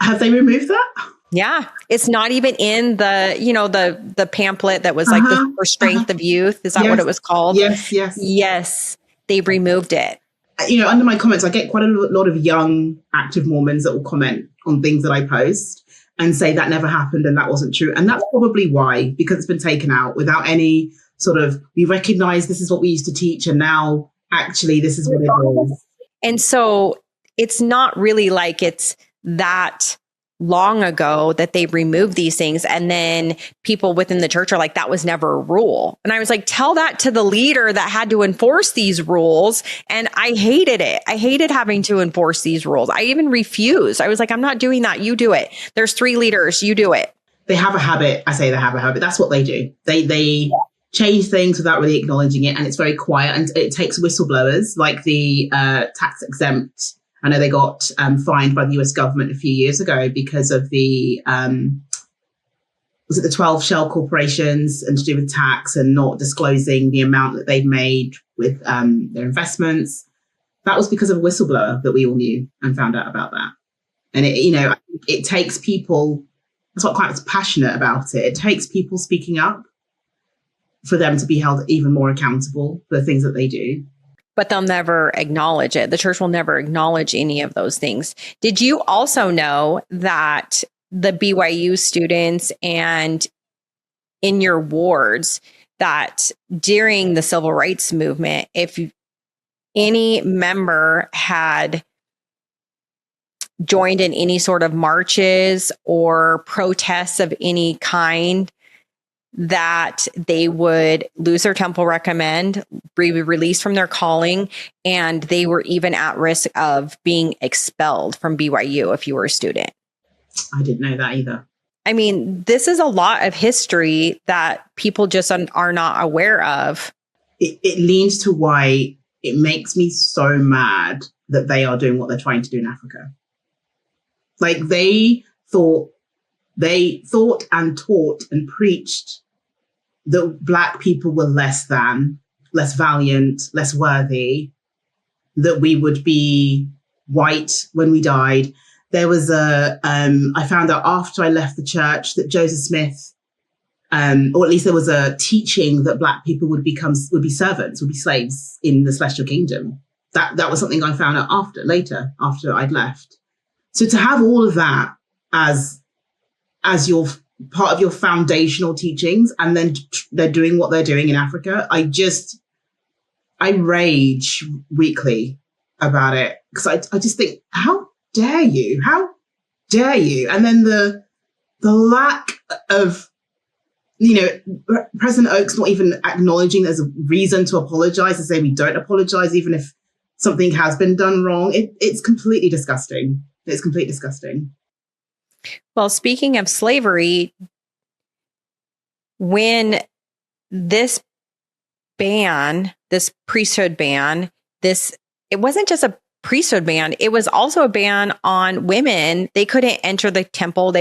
Have they removed that? Yeah. It's not even in the, the pamphlet that was like the For Strength of Youth. Is that what it was called? Yes. They removed it. Under my comments, I get quite a lot of young active Mormons that will comment on things that I post and say that never happened and that wasn't true. And that's probably why, because it's been taken out without any sort of, we recognize this is what we used to teach and now actually this is what it is. And so it's not really like it's that long ago that they removed these things. And then people within the church are like, that was never a rule. And I was like, tell that to the leader that had to enforce these rules. And I hated it. I hated having to enforce these rules. I even refused. I was like, I'm not doing that. You do it. There's 3 leaders. You do it. They have a habit. I say they have a habit. That's what they do. They change things without really acknowledging it. And it's very quiet. And it takes whistleblowers like the tax exempt. I know they got fined by the US government a few years ago because of the, was it the 12 shell corporations and to do with tax and not disclosing the amount that they've made with their investments. That was because of a whistleblower that we all knew and found out about that. And it takes people, that's what I'm quite passionate about it. It takes people speaking up for them to be held even more accountable for the things that they do. But they'll never acknowledge it. The church will never acknowledge any of those things. Did you also know that the BYU students and in your wards, that during the civil rights movement, if any member had joined in any sort of marches or protests of any kind, that they would lose their temple recommend, be released from their calling, and they were even at risk of being expelled from BYU if you were a student. I didn't know that either. I mean, this is a lot of history that people just are not aware of. It leans to why it makes me so mad that they are doing what they're trying to do in Africa. Like they thought and taught and preached that Black people were less than, less valiant, less worthy, that we would be white when we died. There was I found out after I left the church that Joseph Smith, or at least there was a teaching that Black people would be servants, would be slaves in the celestial kingdom. That was something I found out later, after I'd left. So to have all of that as your part of your foundational teachings, and then they're doing what they're doing in Africa, I rage weekly about it, because I just think, how dare you? How dare you? And then the lack of, President Oak's not even acknowledging there's a reason to apologize, and say we don't apologize even if something has been done wrong. It's completely disgusting. It's completely disgusting. Well, speaking of slavery, when this priesthood ban, it wasn't just a priesthood ban, it was also a ban on women. They couldn't enter the temple.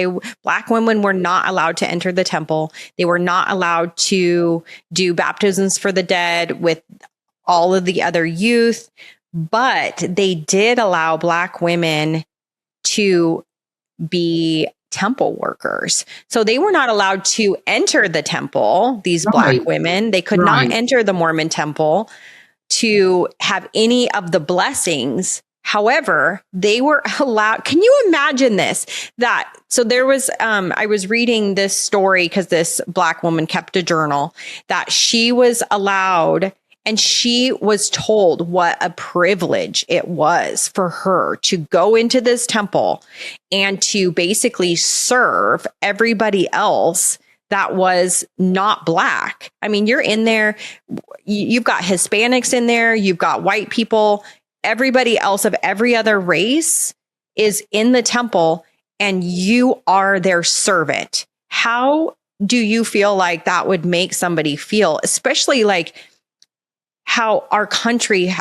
Black women were not allowed to enter the temple. They were not allowed to do baptisms for the dead with all of the other youth, but they did allow Black women to be temple workers. So they were not allowed to enter the temple, these Black women. They could not enter the Mormon temple to have any of the blessings. However, they were allowed. Can you imagine this? So there was, I was reading this story because this Black woman kept a journal, that she was allowed, and she was told what a privilege it was for her to go into this temple and to basically serve everybody else that was not Black. I mean, you're in there, you've got Hispanics in there, you've got white people, everybody else of every other race is in the temple, and you are their servant. How do you feel like that would make somebody feel, especially like how our country,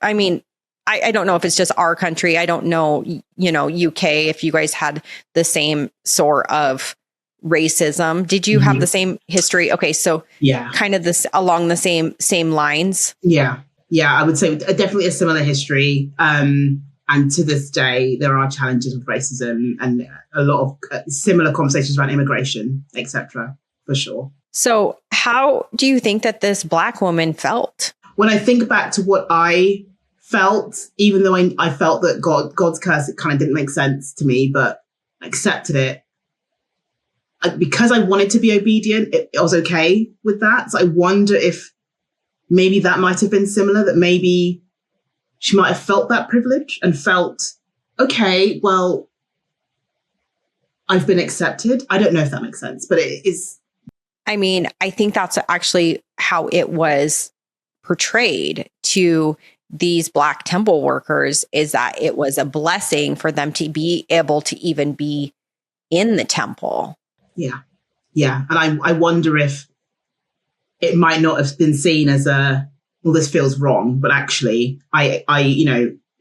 I mean, I don't know if it's just our country. I don't know, UK, if you guys had the same sort of racism. Did you have the same history? Okay. So yeah, kind of this along the same lines. Yeah. I would say definitely a similar history. And to this day, there are challenges with racism and a lot of similar conversations around immigration, etc. for sure. So how do you think that this Black woman felt? When I think back to what I felt, even though I felt that God's curse, it kind of didn't make sense to me, but I accepted it. Because I wanted to be obedient, I was okay with that. So I wonder if maybe that might have been similar, that maybe she might have felt that privilege and felt, okay, well, I've been accepted. I don't know if that makes sense, but it is. I mean, I think that's actually how it was portrayed to these Black temple workers, is that it was a blessing for them to be able to even be in the temple. Yeah. Yeah. And I wonder if it might not have been seen as well, this feels wrong, but actually I,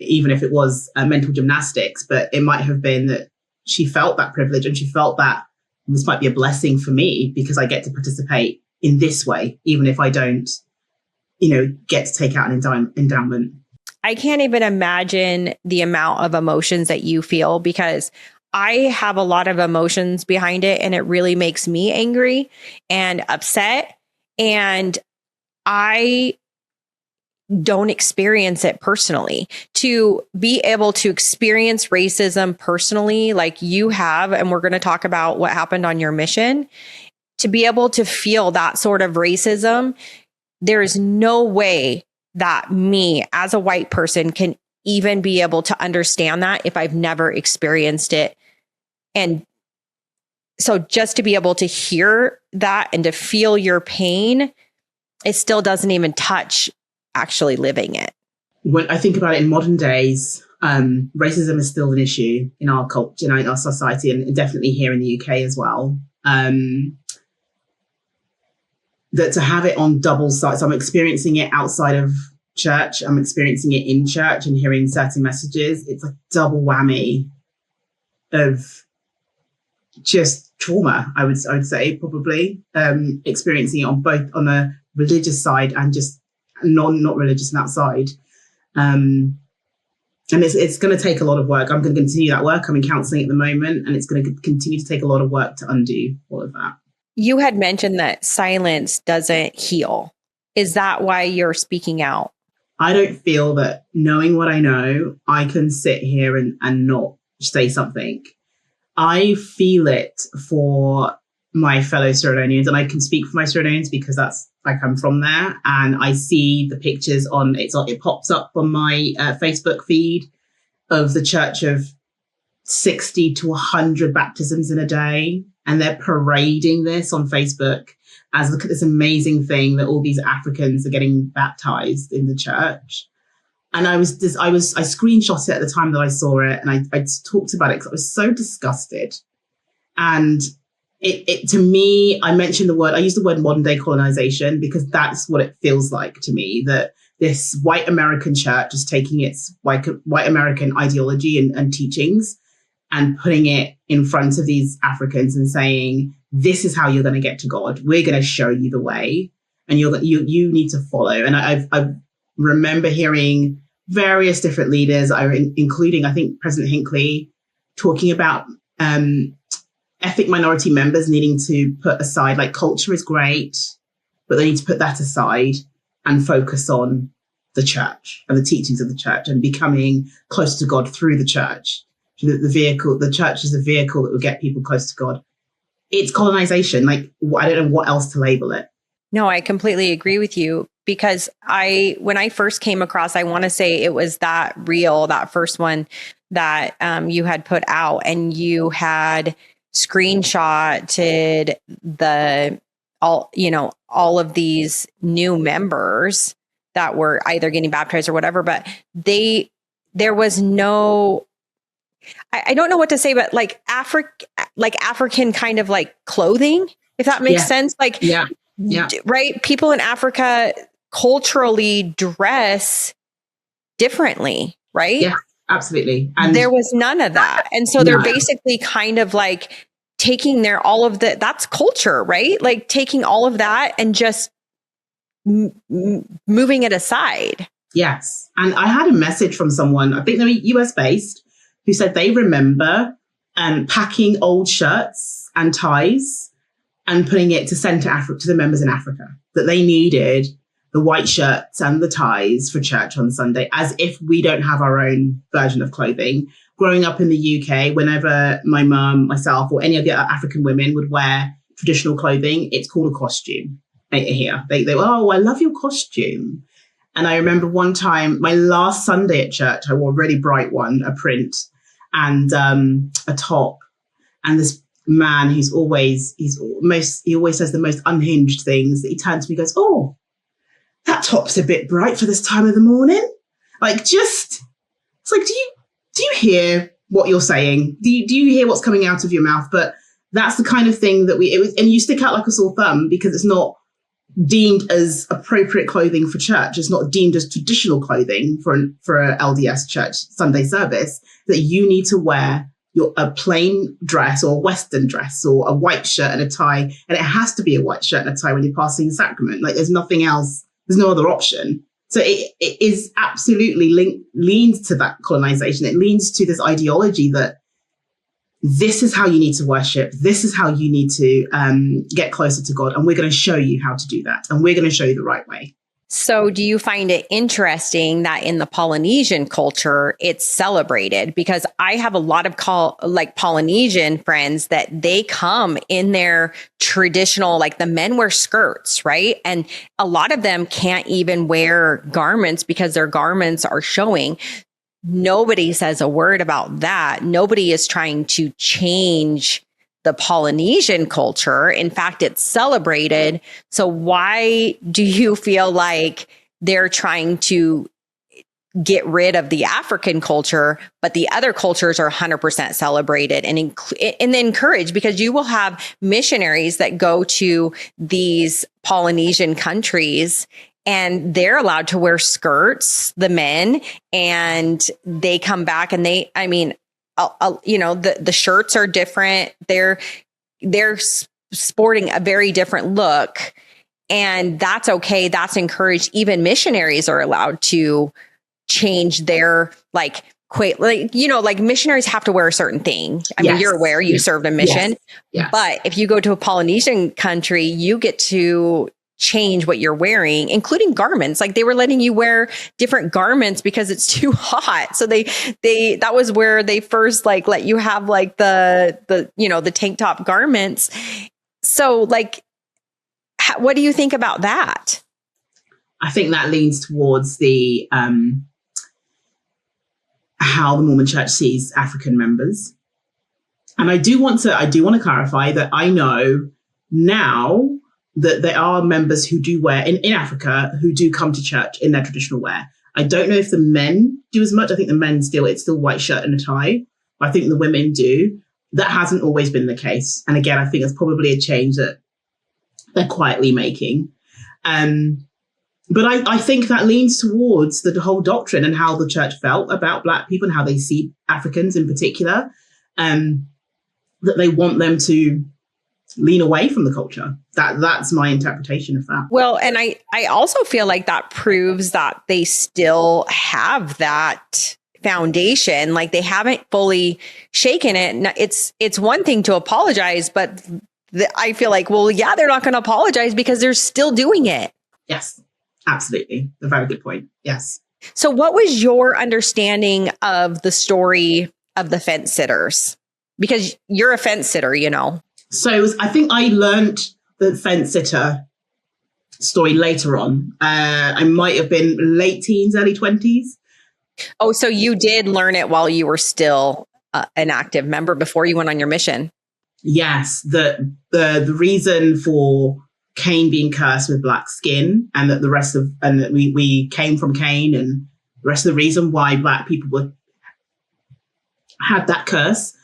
even if it was mental gymnastics, but it might have been that she felt that privilege and she felt that this might be a blessing for me because I get to participate in this way, even if I don't, get to take out an endowment. I can't even imagine the amount of emotions that you feel, because I have a lot of emotions behind it, and it really makes me angry and upset. And I don't experience it personally. To be able to experience racism personally, like you have, and we're going to talk about what happened on your mission, to be able to feel that sort of racism, there is no way that me as a white person can even be able to understand that if I've never experienced it. And so just to be able to hear that and to feel your pain, it still doesn't even touch actually living it. When I think about it in modern days, racism is still an issue in our culture, in our society, and definitely here in the UK as well. That to have it on double sides, I'm experiencing it outside of church, I'm experiencing it in church and hearing certain messages. It's a double whammy of just trauma, I would say, probably, experiencing it on the religious side and just not religious and outside. And it's going to take a lot of work. I'm going to continue that work. I'm in counseling at the moment, and it's going to continue to take a lot of work to undo all of that. You had mentioned that silence doesn't heal. Is that why you're speaking out? I don't feel that knowing what I know, I can sit here and not say something. I feel it for my fellow Surinonians, and I can speak for my Surinonians because I come from there, and I see the pictures it pops up on my Facebook feed of the church of 60 to 100 baptisms in a day, and they're parading this on Facebook as, look at this amazing thing that all these Africans are getting baptized in the church. And I screenshot it at the time that I saw it, and I talked about it because I was so disgusted. And it to me, I used the word modern day colonization because that's what it feels like to me, that this white American church is taking its white American ideology and teachings and putting it in front of these Africans and saying, this is how you're going to get to God. We're going to show you the way, and you need to follow. And I remember hearing various different leaders, including, I think, President Hinckley, talking about ethnic minority members needing to put aside, like, culture is great, but they need to put that aside and focus on the church and the teachings of the church and becoming close to God through the church. The church is a vehicle that will get people close to God. It's colonization. Like, I don't know what else to label it. No, I completely agree with you, because when I first came across, I want to say it was that reel, that first one that you had put out, and you had screenshotted all of these new members that were either getting baptized or whatever, but there was no, I don't know what to say, but like African kind of like clothing, if that makes sense. Like, yeah. Right. People in Africa culturally dress differently, right? Yeah, absolutely. And there was none of that. And so they're basically kind of like taking that's culture, right? Like taking all of that and just moving it aside. Yes. And I had a message from someone, I think they were US based, who said they remember packing old shirts and ties and putting it to send to the members in Africa, that they needed the white shirts and the ties for church on Sunday, as if we don't have our own version of clothing. Growing up in the UK, whenever my mum, myself, or any of the African women would wear traditional clothing, it's called a costume here. They oh, I love your costume. And I remember one time, my last Sunday at church, I wore a really bright one, a print and a top. And this man he always says the most unhinged things, that he turns to me and goes, "Oh, that top's a bit bright for this time of the morning." Like, it's like, do you hear what you're saying? Do you hear what's coming out of your mouth? But that's the kind of thing that and you stick out like a sore thumb, because it's not deemed as appropriate clothing for church. It's not deemed as traditional clothing for a LDS church Sunday service, that you need to wear a plain dress or a Western dress or a white shirt and a tie. And it has to be a white shirt and a tie when you're passing the sacrament. Like, there's nothing else. There's no other option. So it is absolutely leans to that colonization. It leans to this ideology that this is how you need to worship. This is how you need to get closer to God. And we're going to show you how to do that. And we're going to show you the right way. So do you find it interesting that in the Polynesian culture, it's celebrated? Because I have a lot of Polynesian friends that they come in their traditional, like the men wear skirts, right? And a lot of them can't even wear garments because their garments are showing. Nobody says a word about that. Nobody is trying to change the Polynesian culture. In fact, it's celebrated. So why do you feel like they're trying to get rid of the African culture, but the other cultures are 100% celebrated and encouraged? Because you will have missionaries that go to these Polynesian countries and they're allowed to wear skirts, the men, and they come back and the shirts are different. They're sporting a very different look, and that's okay. That's encouraged. Even missionaries are allowed to change their missionaries have to wear a certain thing. I mean, you're aware you served a mission, Yes. But if you go to a Polynesian country, you get to change what you're wearing, including garments. Like, they were letting you wear different garments because it's too hot. So that was where they first let you have the tank top garments. So what do you think about that? I think that leans towards the how the Mormon Church sees African members. And I do want to clarify that I know now that there are members who do wear in Africa who do come to church in their traditional wear. I don't know if the men do as much. I think the men it's still white shirt and a tie. I think the women do. That hasn't always been the case. And again, I think it's probably a change that they're quietly making. But I think that leans towards the whole doctrine and how the church felt about Black people and how they see Africans in particular, that they want them to lean away from the culture. That's my interpretation of that. Well, and I also feel like that proves that they still have that foundation. Like, they haven't fully shaken it. It's one thing to apologize, but I feel like, they're not going to apologize because they're still doing it. Yes, absolutely. A very good point. Yes. So what was your understanding of the story of the fence sitters? Because you're a fence sitter, So I think I learned the fence sitter story later on. I might have been late teens, early 20s. Oh, so you did learn it while you were still an active member before you went on your mission? Yes. The reason for Cain being cursed with black skin, and that that we came from Cain, and the rest of the reason why Black people had that curse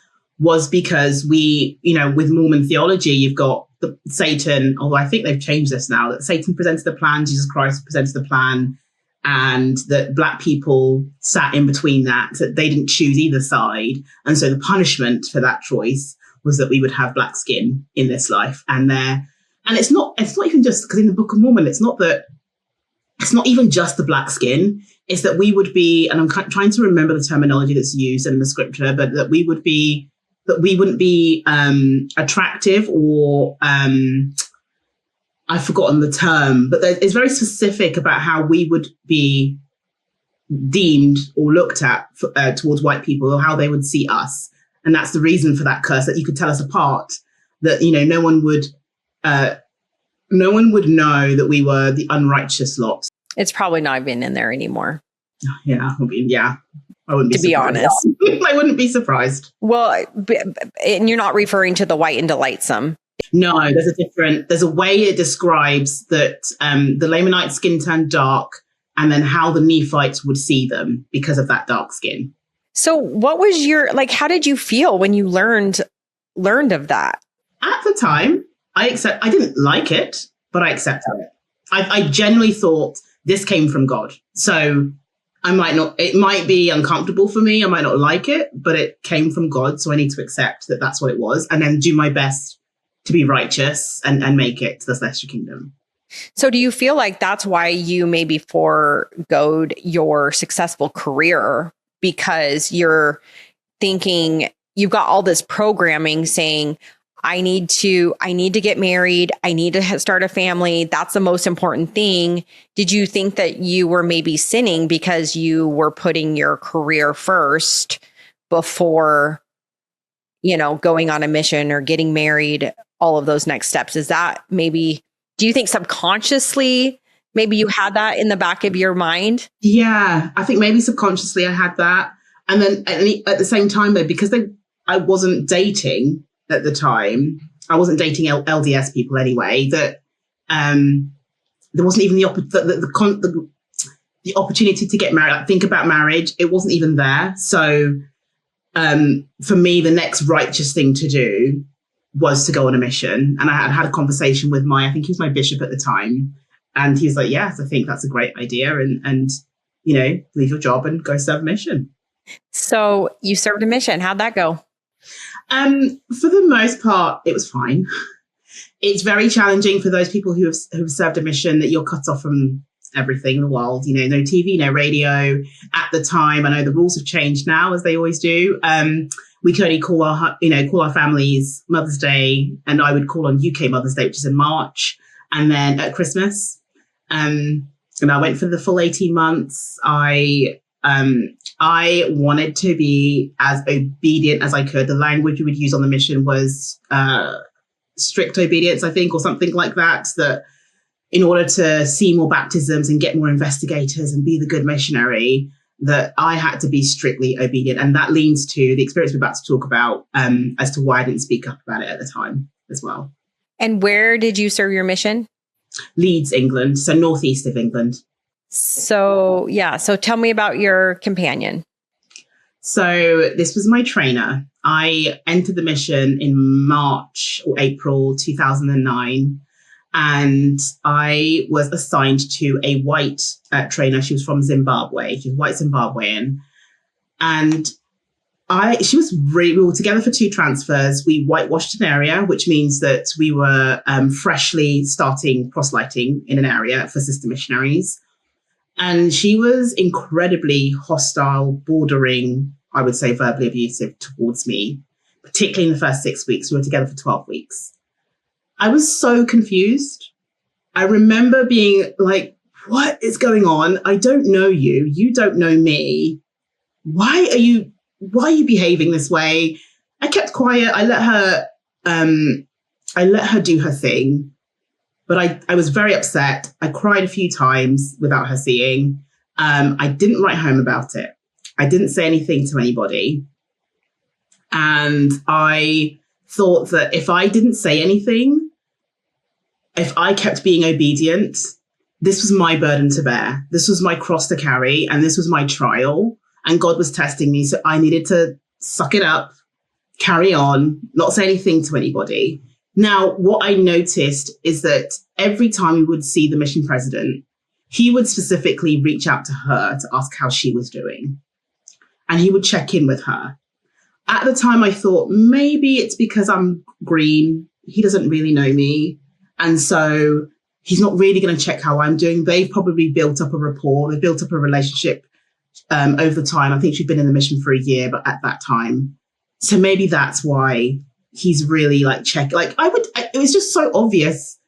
was because with Mormon theology, you've got Satan, although I think they've changed this now, that Satan presents the plan, Jesus Christ presents the plan, and that Black people sat in between that they didn't choose either side. And so the punishment for that choice was that we would have black skin in this life. And it's not even just because in the Book of Mormon, it's not even just the black skin. It's that we would be, and I'm trying to remember the terminology that's used in the scripture, but that we wouldn't be attractive, or I've forgotten the term, but it's very specific about how we would be deemed or looked at towards white people, or how they would see us. And that's the reason for that curse, that you could tell us apart, that, no one would know that we were the unrighteous lot. It's probably not even in there anymore. Yeah, I mean, yeah. I wouldn't be to be surprised. honest. I wouldn't be surprised. Well, and you're not referring to the white and delightsome. No, there's a way it describes that the Lamanite skin turned dark and then how the Nephites would see them because of that dark skin. So what was how did you feel when you learned of that? At the time, I didn't like it, but I accepted it. I genuinely thought this came from God. So it might be uncomfortable for me. I might not like it, but it came from God. So I need to accept that that's what it was and then do my best to be righteous and make it to the celestial kingdom. So do you feel like that's why you maybe foregoed your successful career, because you're thinking you've got all this programming saying, I need to get married. I need to start a family. That's the most important thing. Did you think that you were maybe sinning because you were putting your career first before, going on a mission or getting married, all of those next steps? Is that maybe, do you think subconsciously, maybe you had that in the back of your mind? Yeah, I think maybe subconsciously I had that. And then at the same time, though, because I wasn't dating at the time, I wasn't dating LDS people anyway, that there wasn't even the opportunity to get married. Like, think about marriage. It wasn't even there. So for me, the next righteous thing to do was to go on a mission. And I had a conversation with I think he was my bishop at the time. And he was like, yes, I think that's a great idea. And leave your job and go serve a mission. So you served a mission. How'd that go? For the most part, it was fine. It's very challenging for those people who have served a mission that you're cut off from everything in the world. No TV, no radio. At the time, I know the rules have changed now, as they always do. We could only call our families Mother's Day, and I would call on UK Mother's Day, which is in March, and then at Christmas. And I went for the full 18 months. I wanted to be as obedient as I could. The language we would use on the mission was strict obedience, I think, or something like that, that in order to see more baptisms and get more investigators and be the good missionary, that I had to be strictly obedient. And that leans to the experience we're about to talk about as to why I didn't speak up about it at the time as well. And where did you serve your mission? Leeds, England, so northeast of England. So tell me about your companion. So this was my trainer. I entered the mission in March or April 2009, and I was assigned to a white trainer. She was from Zimbabwe. She was white Zimbabwean. And we were together for 2 transfers. We whitewashed an area, which means that we were freshly starting proselyting in an area for sister missionaries. And she was incredibly hostile, bordering, I would say, verbally abusive towards me, particularly in the first 6 weeks. We were together for 12 weeks. I was so confused. I remember being like, what is going on? I don't know you. You don't know me. Why are you behaving this way? I kept quiet. I let her do her thing. But I was very upset. I cried a few times without her seeing. I didn't write home about it. I didn't say anything to anybody. And I thought that if I didn't say anything, if I kept being obedient, this was my burden to bear. This was my cross to carry. And this was my trial. And God was testing me. So I needed to suck it up, carry on, not say anything to anybody. Now, what I noticed is that every time we would see the mission president, he would specifically reach out to her to ask how she was doing. And he would check in with her. At the time, I thought maybe it's because I'm green. He doesn't really know me. And so he's not really going to check how I'm doing. They've probably built up a rapport. They've built up a relationship over time. I think she'd been in the mission for a year, but at that time. So maybe that's why he's really check. It was just so obvious.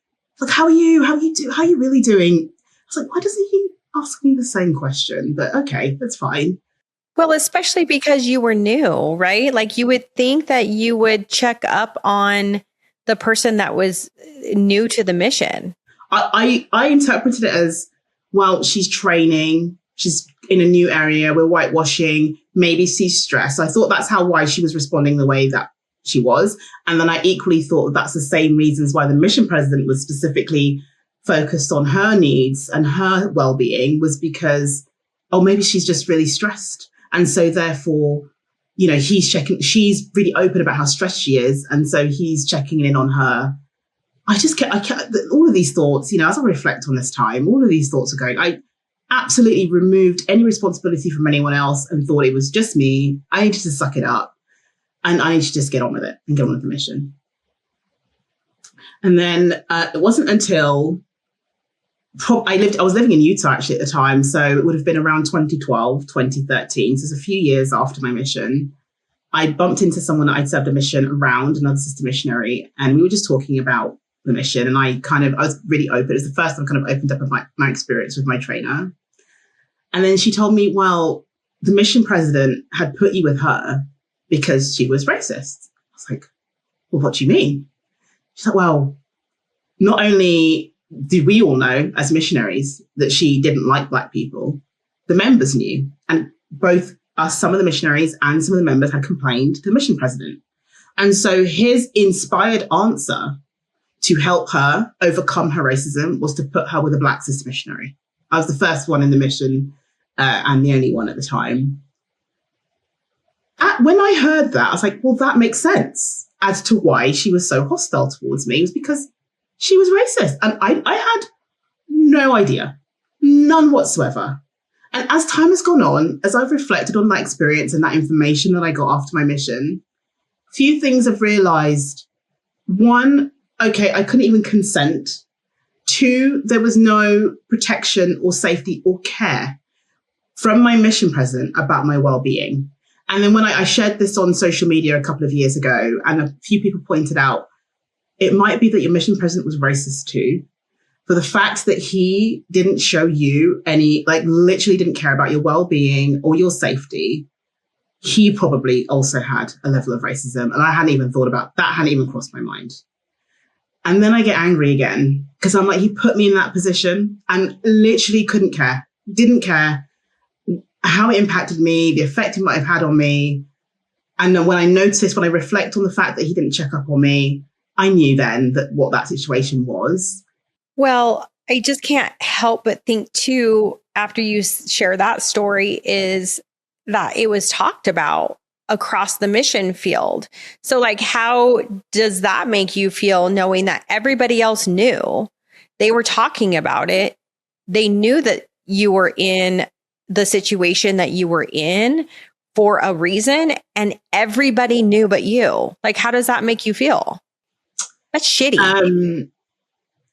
Like, how are you? How are you really doing? I was like, why doesn't he ask me the same question? But okay, that's fine. Well, especially because you were new, right? Like, you would think that you would check up on the person that was new to the mission. I interpreted it as, well, she's training, she's in a new area, we're whitewashing, maybe she's stressed. So I thought that's why she was responding the way that she was. And then I equally thought that's the same reasons why the mission president was specifically focused on her needs and her well-being, was because, oh, maybe she's just really stressed. And so therefore, she's really open about how stressed she is. And so he's checking in on her. I kept all of these thoughts, as I reflect on this time, all of these thoughts are going. I absolutely removed any responsibility from anyone else and thought it was just me. I needed to suck it up and I need to just get on with it and get on with the mission. And then it wasn't until I was living in Utah actually at the time. So it would have been around 2012, 2013. So it's a few years after my mission. I bumped into someone that I'd served a mission around, another sister missionary, and we were just talking about the mission. And I was really open. It was the first time I kind of opened up about my experience with my trainer. And then she told me, well, the mission president had put you with her because she was racist. I was like, well, what do you mean? She's like, well, not only did we all know as missionaries that she didn't like Black people, the members knew. And both us, some of the missionaries and some of the members had complained to the mission president. And so his inspired answer to help her overcome her racism was to put her with a Black sister missionary. I was the first one in the mission and the only one at the time. When I heard that, I was like, well, that makes sense as to why she was so hostile towards me. It was because she was racist. And I had no idea, none whatsoever. And as time has gone on, as I've reflected on that experience and that information that I got after my mission, a few things I've realized. One, okay, I couldn't even consent. Two, there was no protection or safety or care from my mission president about my well-being. And then when I shared this on social media a couple of years ago, and a few people pointed out, it might be that your mission president was racist too, for the fact that he didn't show you any, literally didn't care about your well-being or your safety. He probably also had a level of racism. And I hadn't even thought about that, hadn't even crossed my mind. And then I get angry again because I'm like, he put me in that position and literally didn't care how it impacted me, the effect it might have had on me. And then when I reflect on the fact that he didn't check up on me, I knew then what that situation was. Well, I just can't help but think too, after you share that story, is that it was talked about across the mission field. So how does that make you feel, knowing that everybody else knew? They were talking about it. They knew that you were in the situation that you were in for a reason, and everybody knew but you. How does that make you feel? That's shitty.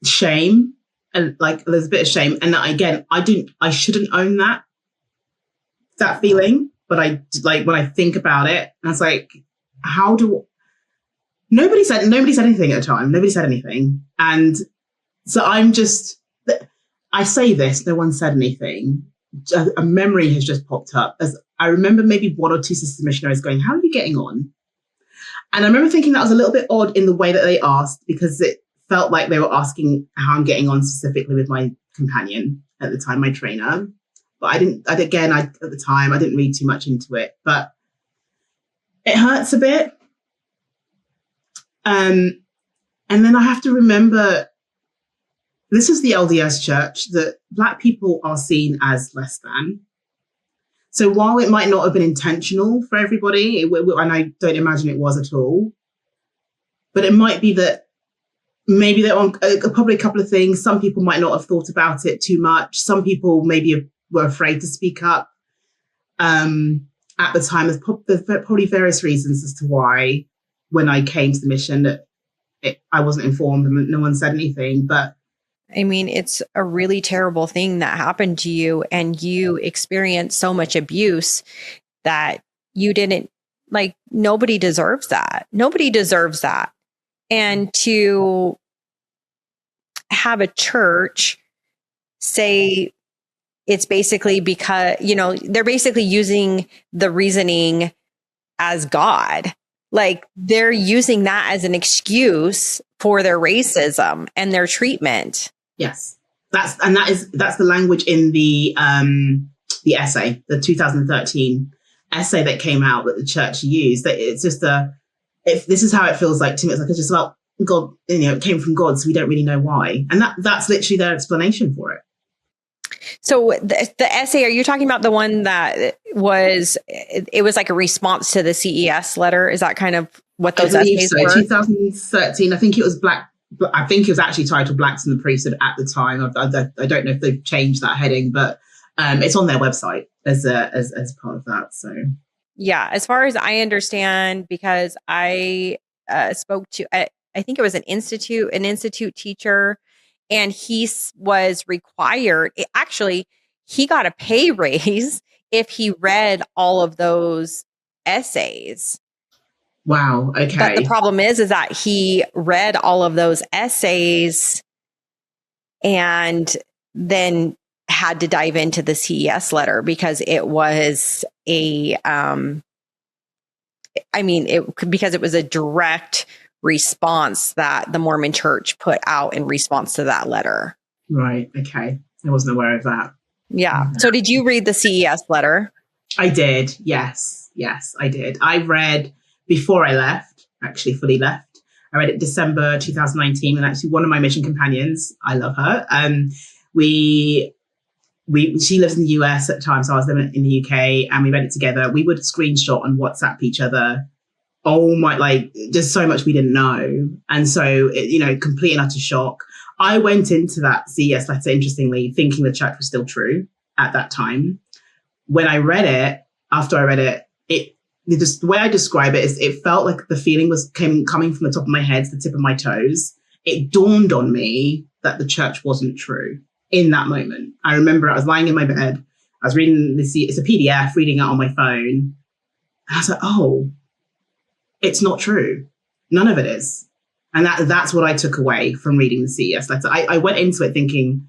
Shame. And there's a bit of shame. And again, I shouldn't own that feeling. But when I think about it, I was like, nobody said anything at the time. Nobody said anything. And so I say this, no one said anything. A memory has just popped up. As I remember maybe one or two sister missionaries going, how are you getting on? And I remember thinking that was a little bit odd in the way that they asked, because it felt like they were asking how I'm getting on specifically with my companion at the time, my trainer. But at the time, I didn't read too much into it, but it hurts a bit. And then I have to remember, this is the LDS Church, that Black people are seen as less than. So while it might not have been intentional for everybody, and I don't imagine it was at all, but it might be that maybe there are probably a couple of things. Some people might not have thought about it too much. Some people maybe were afraid to speak up at the time. There's probably various reasons as to why, when I came to the mission, that I wasn't informed and no one said anything. But I mean, it's a really terrible thing that happened to you, and you experienced so much abuse that you didn't, nobody deserves that. Nobody deserves that. And to have a church say it's basically because, they're basically using the reasoning as God. They're using that as an excuse for their racism and their treatment. Yes. that's the language in the essay, the 2013 essay that came out that the church used. That it's just if this is how it feels like to me. It's like it's just about God. It came from God, so we don't really know why. And that's literally their explanation for it. So the essay, are you talking about the one that it was like a response to the CES letter? Is that kind of what those essays were? 2013. I think it was I think it was actually titled Blacks in the Priesthood at the time. I don't know if they've changed that heading, but it's on their website as part of that. So yeah, as far as I understand, because I spoke to, I think it was an institute teacher, and he was required. Actually, he got a pay raise if he read all of those essays. Wow. Okay. But the problem is that he read all of those essays and then had to dive into the CES letter because it was because it was a direct response that the Mormon Church put out in response to that letter. Right. Okay. I wasn't aware of that. Yeah. So did you read the CES letter? I did. Yes, I did. I read before I left, actually fully left. I read it December 2019, and actually one of my mission companions, I love her. She lives in the US at the time, so I was living in the UK, and we read it together. We would screenshot and WhatsApp each other. Oh my, just so much we didn't know. And so, complete and utter shock. I went into that CES letter, interestingly, thinking the church was still true at that time. When I read it, after I read it, the way I describe it is it felt like the feeling was coming from the top of my head to the tip of my toes. It dawned on me that the church wasn't true in that moment. I remember I was lying in my bed. I was reading it's a PDF, reading it on my phone. And I was like, oh, it's not true. None of it is. And that's what I took away from reading the CES letter. I went into it thinking,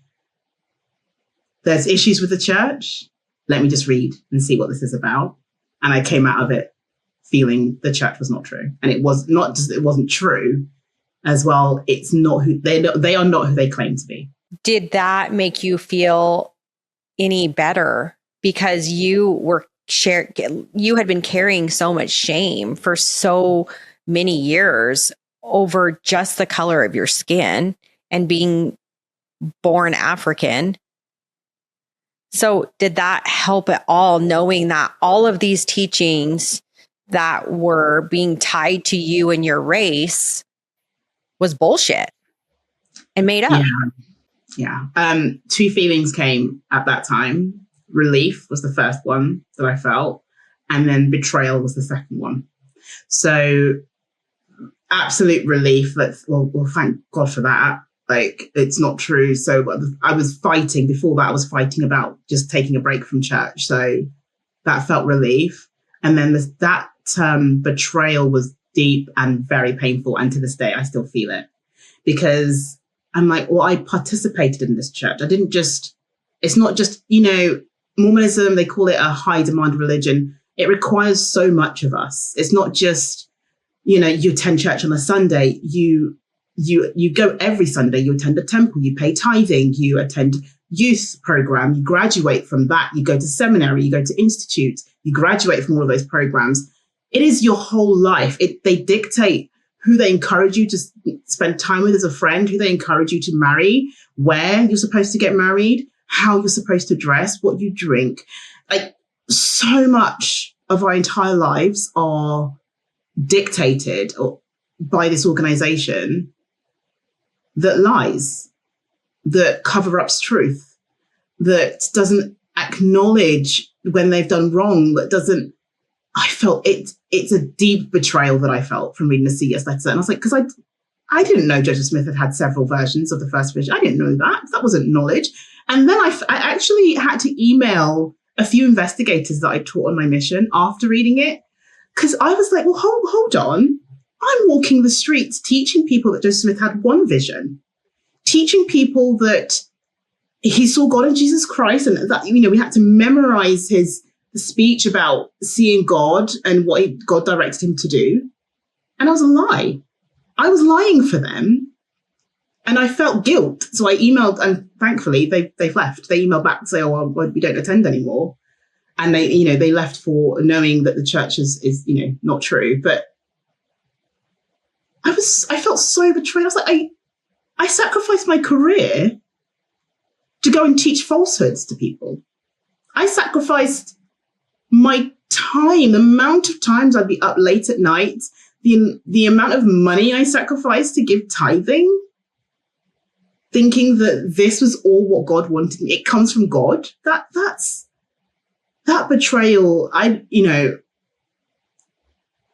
there's issues with the church. Let me just read and see what this is about. And I came out of it feeling the church was not true. And it was not just, it wasn't true as well. It's not they are not who they claim to be. Did that make you feel any better? Because you had been carrying so much shame for so many years over just the color of your skin and being born African. So did that help at all, knowing that all of these teachings that were being tied to you and your race was bullshit and made up? Yeah. Two feelings came at that time. Relief was the first one that I felt, and then betrayal was the second one. So absolute relief. Well, thank God for that. It's not true. So I was fighting before that. I was fighting about just taking a break from church. So that felt relief. And then that betrayal was deep and very painful. And to this day, I still feel it because I'm like, well, I participated in this church. I didn't just, it's not just, Mormonism, they call it a high demand religion. It requires so much of us. It's not just, you attend church on a Sunday. You go every Sunday, you attend a temple, you pay tithing, you attend youth program, you graduate from that, you go to seminary, you go to institute, you graduate from all of those programs. It is your whole life. They dictate who they encourage you to spend time with as a friend, who they encourage you to marry, where you're supposed to get married, how you're supposed to dress, what you drink. So much of our entire lives are dictated by this organization that lies, that cover-ups truth, that doesn't acknowledge when they've done wrong, that doesn't, I felt it's a deep betrayal that I felt from reading the CES letter. And I was like, because I didn't know Joseph Smith had several versions of the first vision. I didn't know that. That wasn't knowledge. And then I actually had to email a few investigators that I taught on my mission after reading it, because I was like, well, hold on. I'm walking the streets teaching people that Joseph Smith had one vision, teaching people that he saw God in Jesus Christ, and that, we had to memorize his speech about seeing God and what God directed him to do. And I was a lie. I was lying for them. And I felt guilt. So I emailed, and thankfully they've left. They emailed back to say, oh, well, we don't attend anymore. And they left for knowing that the church is not true. But I felt so betrayed. I was like, I sacrificed my career to go and teach falsehoods to people. I sacrificed my time, the amount of times I'd be up late at night, the amount of money I sacrificed to give tithing, thinking that this was all what God wanted me. It comes from God. That betrayal. I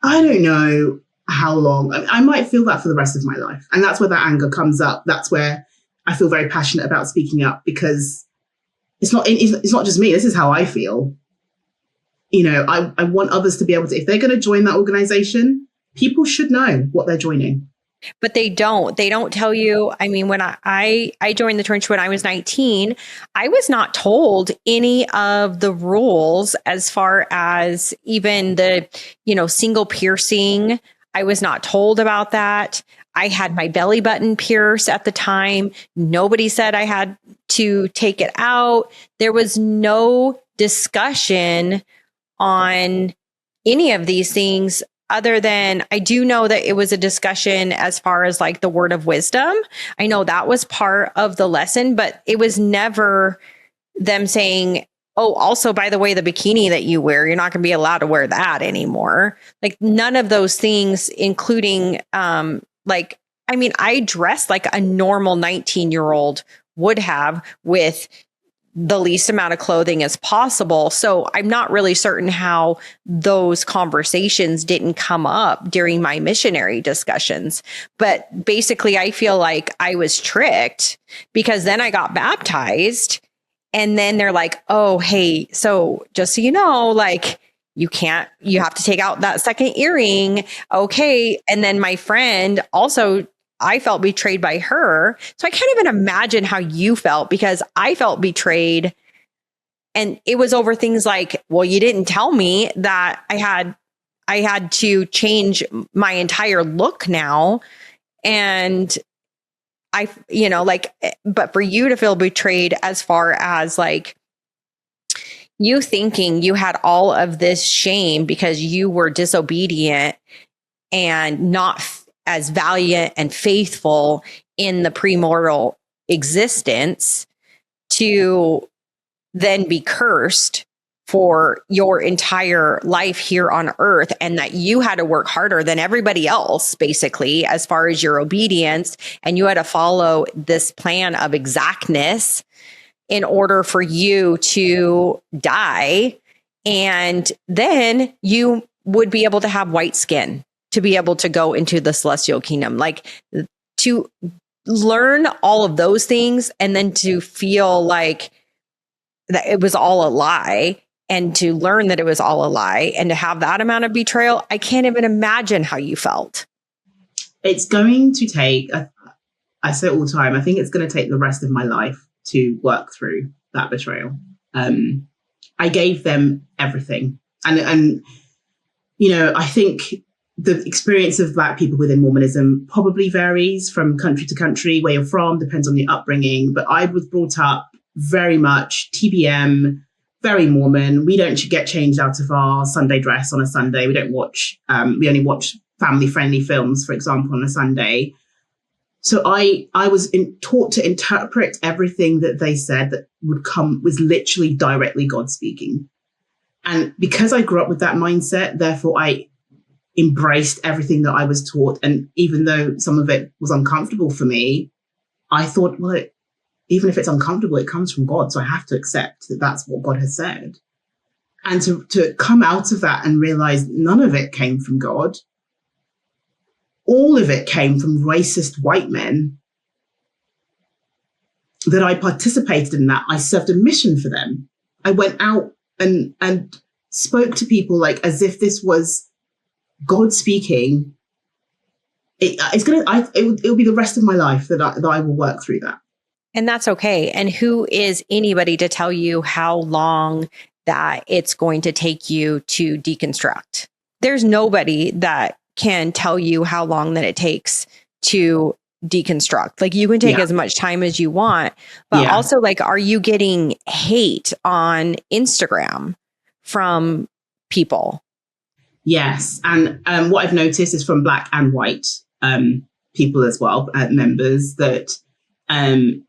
don't know how long. I might feel that for the rest of my life. And that's where that anger comes up. That's where I feel very passionate about speaking up, because it's not just me. This is how I feel. I want others to be able to, if they're going to join that organization, people should know what they're joining. But they don't tell you. I mean, when I joined the church when I was 19, I was not told any of the rules as far as even the, single piercing. I was not told about that. I had my belly button pierced at the time. Nobody said I had to take it out. There was no discussion on any of these things, other than I do know that it was a discussion as far as like the word of wisdom. I know that was part of the lesson, but it was never them saying, oh, also, by the way, the bikini that you wear, you're not going to be allowed to wear that anymore. Like none of those things, including I dressed like a normal 19-year-old would have, with the least amount of clothing as possible. So I'm not really certain how those conversations didn't come up during my missionary discussions. But basically, I feel like I was tricked, because then I got baptized, and then they're like, oh, hey, so just so you know, like, you have to take out that second earring. Okay. And then my friend also, I felt betrayed by her. So I can't even imagine how you felt, because I felt betrayed. And it was over things like, well, you didn't tell me that I had to change my entire look now. And but for you to feel betrayed as far as like you thinking you had all of this shame because you were disobedient and not as valiant and faithful in the premortal existence, to then be cursed for your entire life here on earth, and that you had to work harder than everybody else, basically, as far as your obedience. And you had to follow this plan of exactness in order for you to die. And then you would be able to have white skin to be able to go into the celestial kingdom. Like, to learn all of those things and then to feel like that it was all a lie, and to learn that it was all a lie, and to have that amount of betrayal, I can't even imagine how you felt. It's going to take, I say it all the time, I think it's going to take the rest of my life to work through that betrayal. I gave them everything. And I think the experience of Black people within Mormonism probably varies from country to country. Where you're from depends on your upbringing. But I was brought up very much TBM, very Mormon. We don't get changed out of our Sunday dress on a Sunday. We don't watch, we only watch family-friendly films, for example, on a Sunday. So I was taught to interpret everything that they said that was literally directly God speaking. And because I grew up with that mindset, therefore I embraced everything that I was taught. And even though some of it was uncomfortable for me, I thought, well, even if it's uncomfortable, it comes from God. So I have to accept that that's what God has said. And to come out of that and realize none of it came from God. All of it came from racist white men, that I participated in that. I served a mission for them. I went out and spoke to people like as if this was God speaking. It'll be the rest of my life that I will work through that. And that's okay. And who is anybody to tell you how long that it's going to take you to deconstruct? There's nobody that can tell you how long that it takes to deconstruct. Like you can take as much time as you want, but also like, are you getting hate on Instagram from people? Yes. And what I've noticed is from Black and white people as well, members that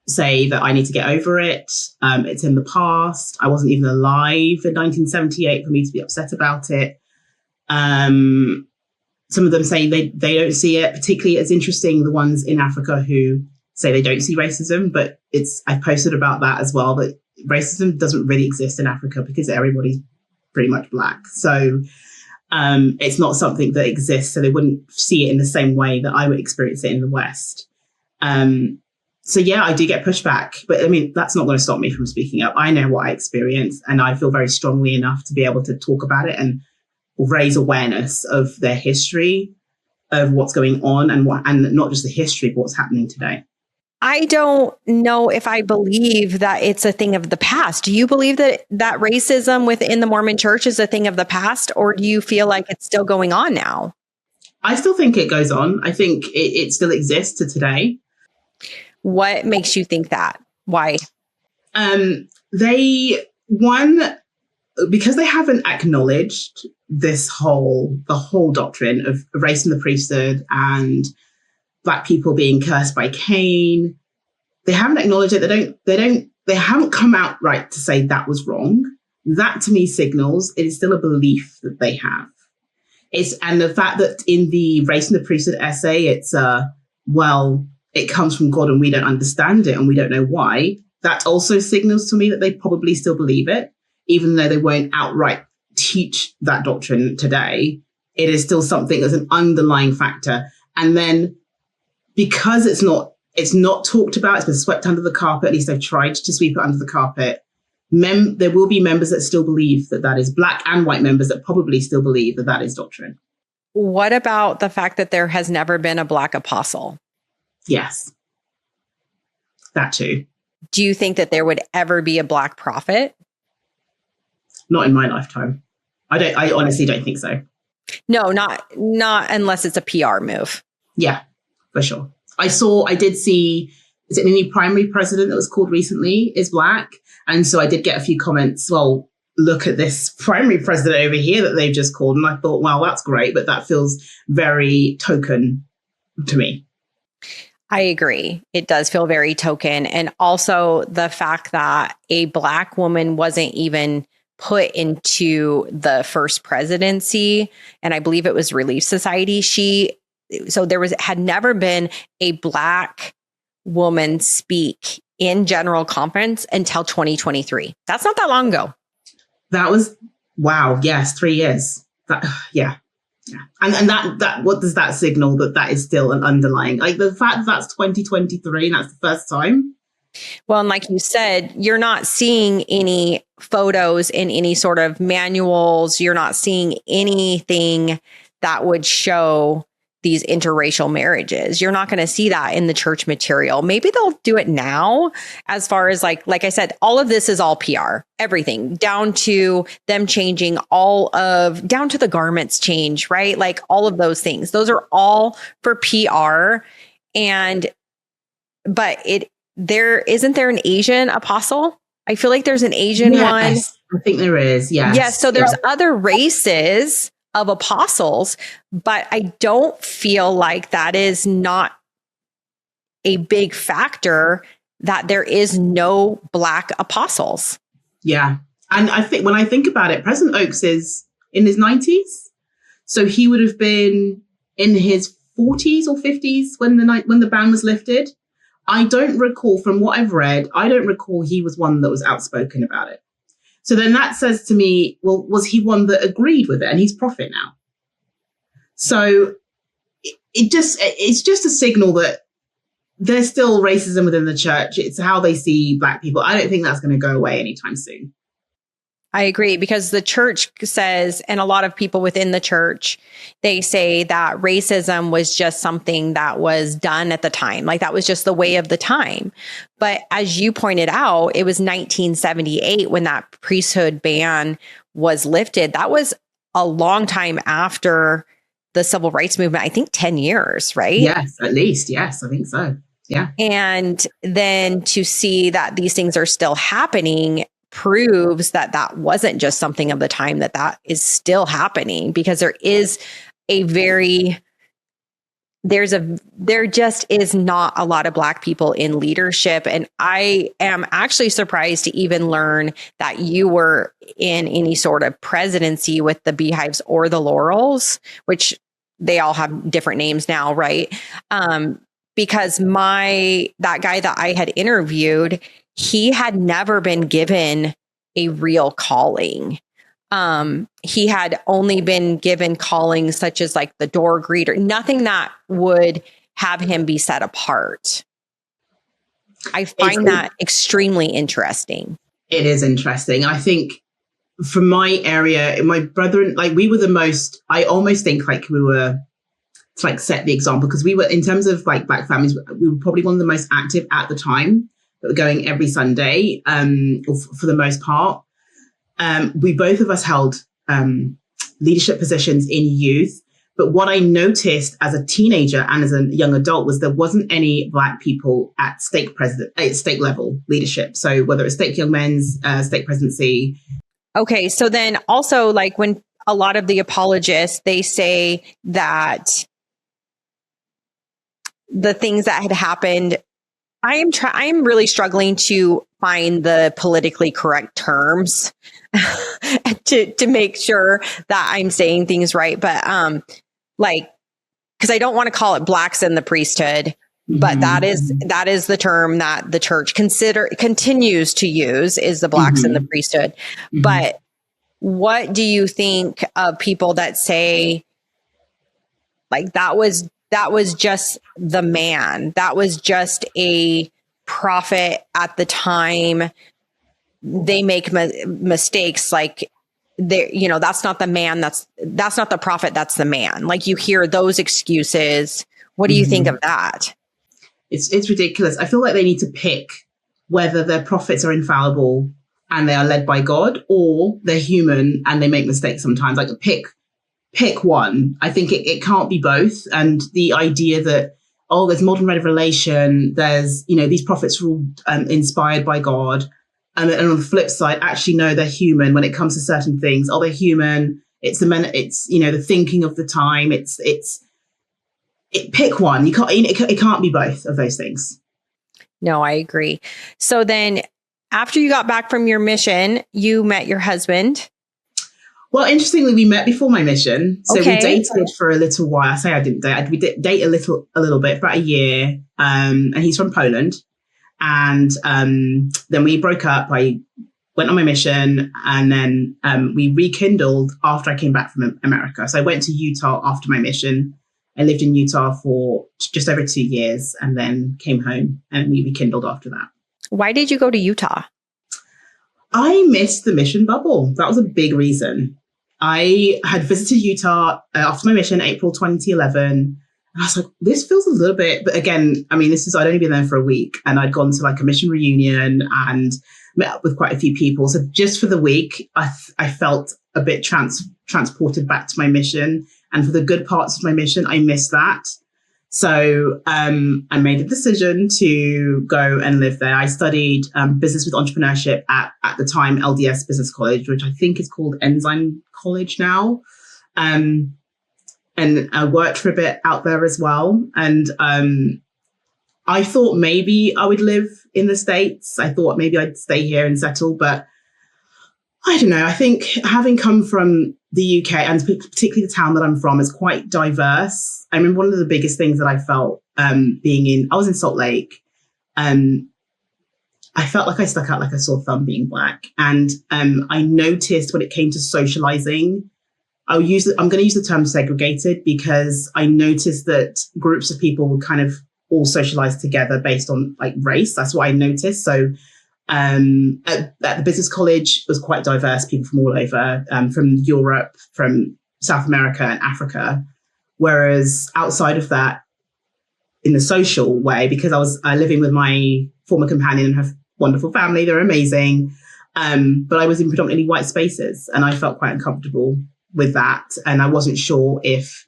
say that I need to get over it. It's in the past. I wasn't even alive in 1978 for me to be upset about it. Some of them say they don't see it, particularly it's interesting, the ones in Africa who say they don't see racism, but I've posted about that as well, that racism doesn't really exist in Africa because everybody's pretty much Black. So it's not something that exists, so they wouldn't see it in the same way that I would experience it in the West. So yeah, I do get pushback, but I mean, that's not going to stop me from speaking up. I know what I experienced, and I feel very strongly enough to be able to talk about it and raise awareness of their history, of what's going on, and not just the history, but what's happening today. I don't know if I believe that it's a thing of the past. Do you believe that racism within the Mormon church is a thing of the past, or do you feel like it's still going on now? I still think it goes on. I think it still exists to today. What makes you think that? Why? Because they haven't acknowledged the whole doctrine of race in the priesthood and Black people being cursed by Cain. They haven't acknowledged it. They haven't come out right to say that was wrong. That to me signals it is still a belief that they have. And the fact that in the race in the priesthood essay, it's it comes from God and we don't understand it and we don't know why. That also signals to me that they probably still believe it, even though they won't outright teach that doctrine today. It is still something that's an underlying factor. And then because it's not talked about, it's been swept under the carpet, at least they've tried to sweep it under the carpet, there will be members that still believe that is Black and white members that probably still believe that is doctrine. What about the fact that there has never been a Black apostle? Yes, that too. Do you think that there would ever be a Black prophet? Not in my lifetime. I honestly don't think so. No, not unless it's a PR move. Yeah, for sure. I did see, is it a new primary president that was called recently is Black? And so I did get a few comments, well, look at this primary president over here that they've just called. And I thought, well, that's great, but that feels very token to me. I agree. It does feel very token. And also the fact that a Black woman wasn't even put into the first presidency, and I believe it was Relief Society. So there had never been a Black woman speak in general conference until 2023. That's not that long ago. That was, wow. Yes. 3 years. Yeah. And that what does that signal? That is still an underlying, like the fact that that's 2023 and that's the first time. Well, and like you said, you're not seeing any photos in any sort of manuals. You're not seeing anything that would show these interracial marriages. You're not going to see that in the church material. Maybe they'll do it now, as far as like I said, all of this is all PR, everything down to them changing down to the garments change, right? Like all of those things, those are all for PR. But isn't there an Asian apostle? I feel like there's an Asian one. I think there is. Yes. Yes. So there's other races of apostles, but I don't feel like that is not a big factor that there is no Black apostles. Yeah. And I think when I think about it, President Oaks is in his 90s. So he would have been in his 40s or 50s when the ban was lifted. I don't recall, from what I've read, he was one that was outspoken about it. So then that says to me, well, was he one that agreed with it? And he's prophet now. So it's just a signal that there's still racism within the church. It's how they see Black people. I don't think that's going to go away anytime soon. I agree, because the church says, and a lot of people within the church, they say that racism was just something that was done at the time. Like that was just the way of the time. But as you pointed out, it was 1978 when that priesthood ban was lifted. That was a long time after the civil rights movement, I think 10 years, right? Yes, at least. Yes, I think so. Yeah. And then to see that these things are still happening proves that that wasn't just something of the time, that that is still happening, because there just is not a lot of Black people in leadership. And I am actually surprised to even learn that you were in any sort of presidency with the Beehives or the Laurels, which they all have different names now, right? Because that guy that I had interviewed, he had never been given a real calling. He had only been given callings such as like the door greeter, nothing that would have him be set apart. I find that extremely interesting. It is interesting. I think from my area, my brother, like we were I almost think like we were to like set the example, because we were, in terms of like Black families, we were probably one of the most active at the time, that were going every Sunday, for the most part. We both of us held leadership positions in youth. But what I noticed as a teenager and as a young adult was there wasn't any Black people at state level leadership. So whether it's state young men's, state presidency. Okay. So then also, like, when a lot of the apologists, they say that the things that had happened, I am really struggling to find the politically correct terms to make sure that I'm saying things right. But like, because I don't want to call it Blacks in the priesthood, but that is the term that the church continues to use, is the Blacks in the priesthood. But what do you think of people that say, like, that was just the man, that was just a prophet at the time, they make mistakes, like, that's not the man, that's not the prophet, that's the man. Like, you hear those excuses. What do you think of that? It's ridiculous. I feel like they need to pick whether their prophets are infallible and they are led by God, or they're human and they make mistakes sometimes. Like, pick one. I think it can't be both. And the idea that, there's modern revelation, there's, these prophets are all inspired by God. And on the flip side, actually, no, they're human when it comes to certain things. They're human. It's the thinking of the time. Pick one. You can't, it can't be both of those things. No, I agree. So then after you got back from your mission, you met your husband. Well, interestingly, we met before my mission. So we dated for a little while. I say I didn't date. We did date a little bit, for about a year. And he's from Poland. And then we broke up. I went on my mission, and then we rekindled after I came back from America. So I went to Utah after my mission. I lived in Utah for just over 2 years, and then came home, and we rekindled after that. Why did you go to Utah? I missed the mission bubble. That was a big reason. I had visited Utah after my mission, April 2011. And I was like, this feels a little bit, but again, I mean, I'd only been there for a week, and I'd gone to like a mission reunion and met up with quite a few people. So just for the week, I felt a bit transported back to my mission. And for the good parts of my mission, I missed that. So I made a decision to go and live there. I studied business with entrepreneurship at the time, LDS Business College, which I think is called Ensign College now. And I worked for a bit out there as well. And I thought maybe I would live in the States. I thought maybe I'd stay here and settle. But I don't know. I think having come from the UK, and particularly the town that I'm from, is quite diverse. I remember one of the biggest things that I felt I was in Salt Lake. I felt like I stuck out like a sore thumb being Black. And I noticed when it came to socializing, I'm going to use the term segregated, because I noticed that groups of people would kind of all socialize together based on like race. That's what I noticed. So at the business college, it was quite diverse, people from all over, from Europe, from South America and Africa. Whereas outside of that, in the social way, because I was living with my former companion and have wonderful family, they're amazing. But I was in predominantly white spaces, and I felt quite uncomfortable with that. And I wasn't sure if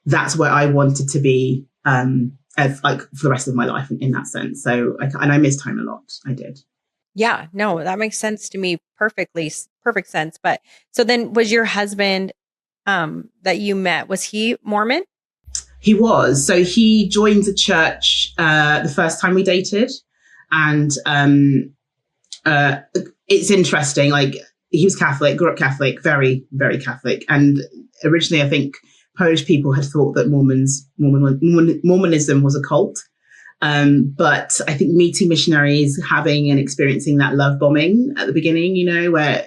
that's where I wanted to be, as like for the rest of my life in that sense. So, and I missed home a lot. I did. Yeah, no, that makes sense to me perfect sense. But so then was your husband that you met, was he Mormon? He was. So he joined the church the first time we dated. And it's interesting. Like, he was Catholic, grew up Catholic, very, very Catholic. And originally, I think Polish people had thought that Mormonism was a cult. But I think meeting missionaries, having and experiencing that love bombing at the beginning, where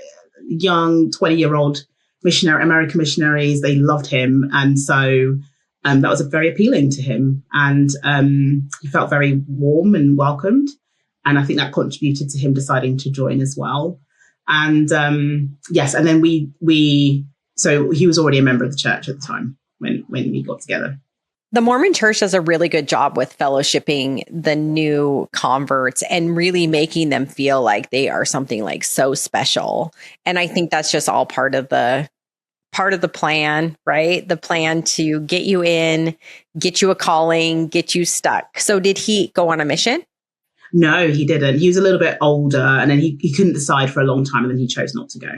young 20-year-old American missionaries, they loved him. And so that was very appealing to him. And he felt very warm and welcomed. And I think that contributed to him deciding to join as well. And yes, and then so he was already a member of the church at the time when we got together. The Mormon church does a really good job with fellowshipping the new converts and really making them feel like they are something like so special. And I think that's just all part of the plan, right? The plan to get you in, get you a calling, get you stuck. So did he go on a mission? No, he didn't. He was a little bit older, and then he couldn't decide for a long time, and then he chose not to go.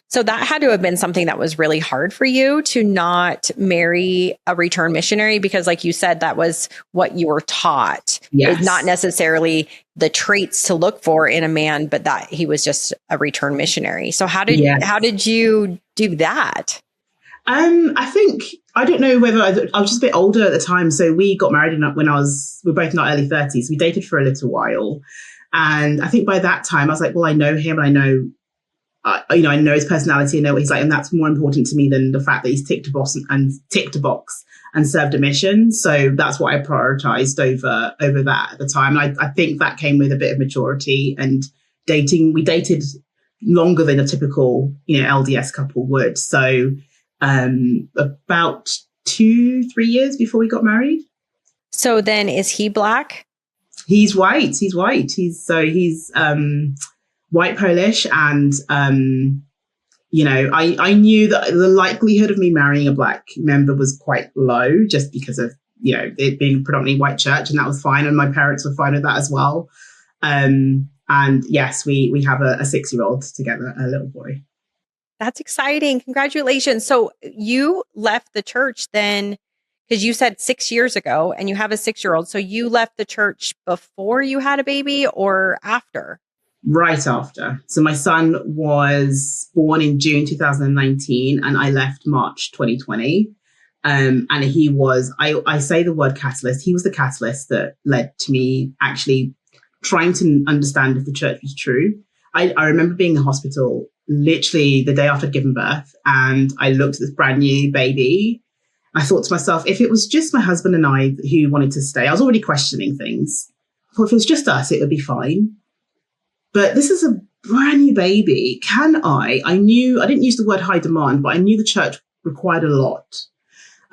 So that had to have been something that was really hard for you to not marry a return missionary, because like you said, that was what you were taught. Yes. It's not necessarily the traits to look for in a man, but that he was just a return missionary. So how did you do that? I think, I don't know whether I was just a bit older at the time. So we got married when we're both in our early 30s. We dated for a little while. And I think by that time I was like, well, I know him. I know his personality. I know what he's like. And that's more important to me than the fact that he's ticked a box and served a mission. So that's what I prioritized over that at the time. And I think that came with a bit of maturity and dating. We dated longer than a typical, LDS couple would. So about 2-3 years before we got married. So then is he Black? He's white. He's white Polish. And, I knew that the likelihood of me marrying a Black member was quite low just because of, it being predominantly white church, and that was fine. And my parents were fine with that as well. And yes, we have a 6-year-old together, a little boy. That's exciting. Congratulations. So you left the church then, because you said 6 years ago and you have a 6-year-old. So you left the church before you had a baby or after? Right after. So my son was born in June 2019 and I left March 2020. And he was, I say the word catalyst. He was the catalyst that led to me actually trying to understand if the church was true. I remember being in the hospital literally the day after I'd given birth, and I looked at this brand new baby. I thought to myself, if it was just my husband and I who wanted to stay, I was already questioning things. I thought if it was just us, it would be fine. But this is a brand new baby. I didn't use the word high demand, but I knew the church required a lot.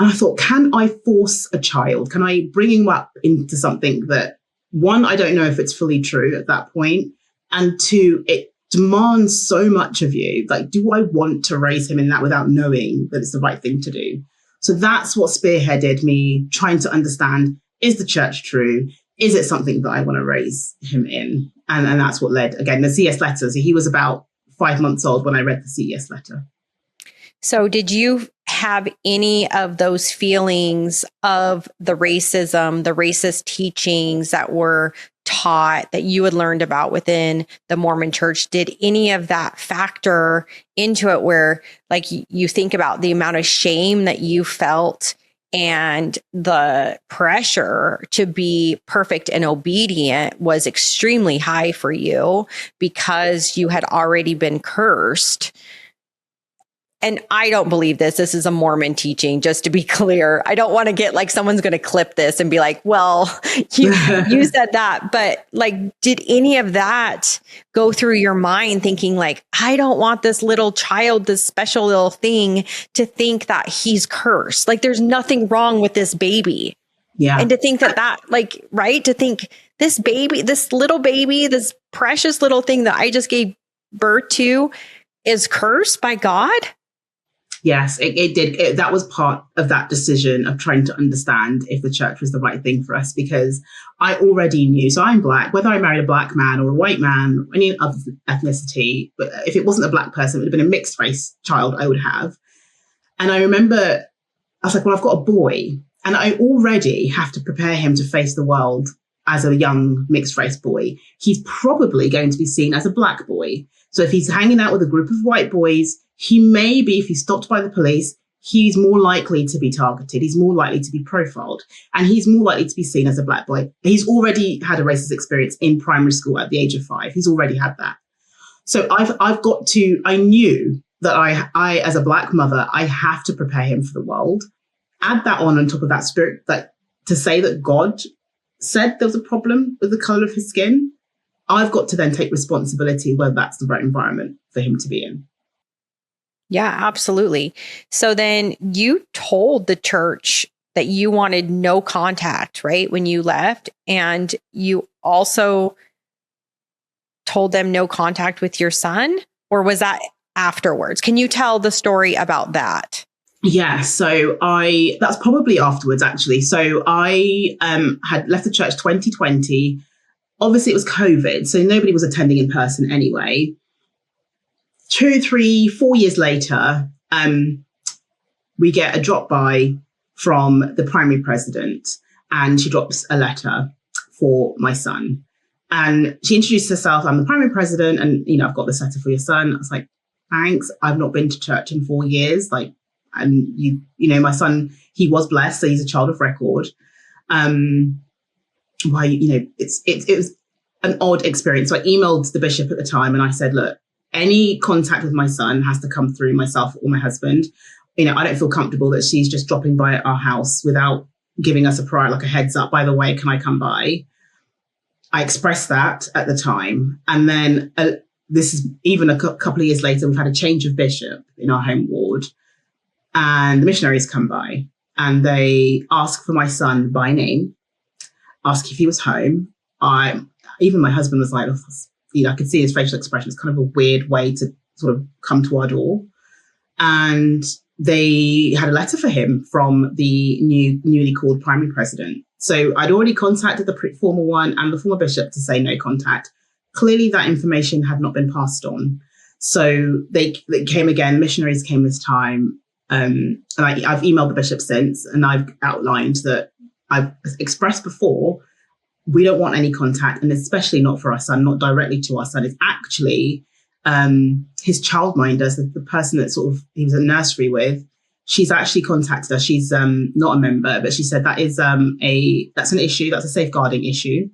And I thought, can I force a child? Can I bring him up into something that, one, I don't know if it's fully true at that point, and two, it demands so much of you. Like, do I want to raise him in that without knowing that it's the right thing to do? So that's what spearheaded me trying to understand, is the church true? Is it something that I want to raise him in? And that's what led, again, the CES Letter. So he was about 5 months old when I read the CES Letter. So did you have any of those feelings of the racism, the racist teachings that were taught, that you had learned about within the Mormon church? Did any of that factor into it, where like you think about the amount of shame that you felt and the pressure to be perfect and obedient was extremely high for you because you had already been cursed? And I don't believe this. This is a Mormon teaching, just to be clear. I don't want to get like someone's going to clip this and be like, well, you said that. But like, did any of that go through your mind thinking like, I don't want this little child, this special little thing, to think that he's cursed? Like, there's nothing wrong with this baby. Yeah. And to think that like, right? To think this baby, this little baby, this precious little thing that I just gave birth to is cursed by God. Yes, it did. That was part of that decision of trying to understand if the church was the right thing for us, because I already knew. So I'm Black, whether I married a Black man or a white man, any other ethnicity, but if it wasn't a Black person, it would have been a mixed race child I would have. And I remember I was like, well, I've got a boy and I already have to prepare him to face the world as a young mixed race boy. He's probably going to be seen as a Black boy. So if he's hanging out with a group of white boys, he may be, if he's stopped by the police, he's more likely to be targeted. He's more likely to be profiled, and he's more likely to be seen as a Black boy. He's already had a racist experience in primary school at the age of 5. He's already had that. So I knew that I, as a Black mother, I have to prepare him for the world. Add that on top of that spirit, that to say that God said there was a problem with the color of his skin, I've got to then take responsibility whether that's the right environment for him to be in. Yeah, absolutely. So then you told the church that you wanted no contact, right, when you left. And you also told them no contact with your son? Or was that afterwards? Can you tell the story about that? Yeah, so that's probably afterwards, actually. So I had left the church 2020. Obviously, it was COVID, so nobody was attending in person anyway. 2, 3, 4 years later, we get a drop by from the primary president, and she drops a letter for my son. And she introduced herself. I'm the primary president, and I've got this letter for your son. I was like, thanks. I've not been to church in 4 years. And my son, he was blessed, so he's a child of record. It was an odd experience. So I emailed the bishop at the time, and I said, look, any contact with my son has to come through myself or my husband. I don't feel comfortable that she's just dropping by at our house without giving us a heads up. By the way, can I come by? I expressed that at the time. And then this is even a couple of years later, we've had a change of bishop in our home ward, and the missionaries come by and they ask for my son by name, ask if he was home. Even my husband was like, I could see his facial expression. It's kind of a weird way to sort of come to our door. And they had a letter for him from the newly called primary president. So I'd already contacted the former one and the former bishop to say no contact. Clearly that information had not been passed on. So they came again, missionaries came this time. And I've emailed the bishop since, and I've outlined that I've expressed before, we don't want any contact, and especially not for our son, not directly to our son. It's actually his childminder, the person that he was at nursery with. She's actually contacted us. She's not a member, but she said that's an issue, that's a safeguarding issue,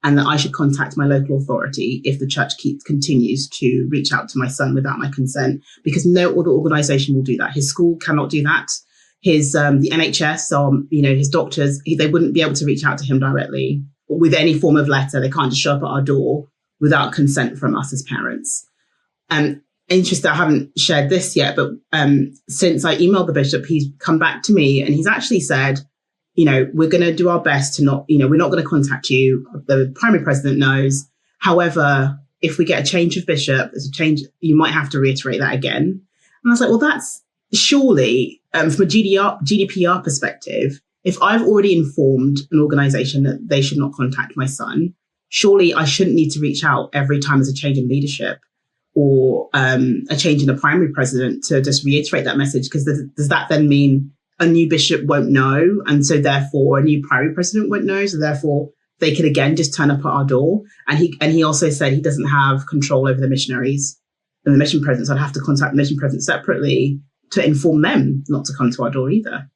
and that I should contact my local authority if the church continues to reach out to my son without my consent, because no other organisation will do that. His school cannot do that. The NHS or his doctors, they wouldn't be able to reach out to him directly with any form of letter. They can't just show up at our door without consent from us as parents. Interesting, I haven't shared this yet, but since I emailed the bishop, he's come back to me and he's actually said, we're going to do our best to not, we're not going to contact you. The primary president knows. However, if we get a change of bishop, there's a change, you might have to reiterate that again. And I was like, well, that's surely from a GDPR perspective, if I've already informed an organization that they should not contact my son, surely I shouldn't need to reach out every time there's a change in leadership or a change in a primary president to just reiterate that message. Because does that then mean a new bishop won't know, and so therefore a new primary president won't know, so therefore they could again just turn up at our door? And he also said he doesn't have control over the missionaries and the mission presidents. I'd have to contact the mission president separately to inform them not to come to our door either.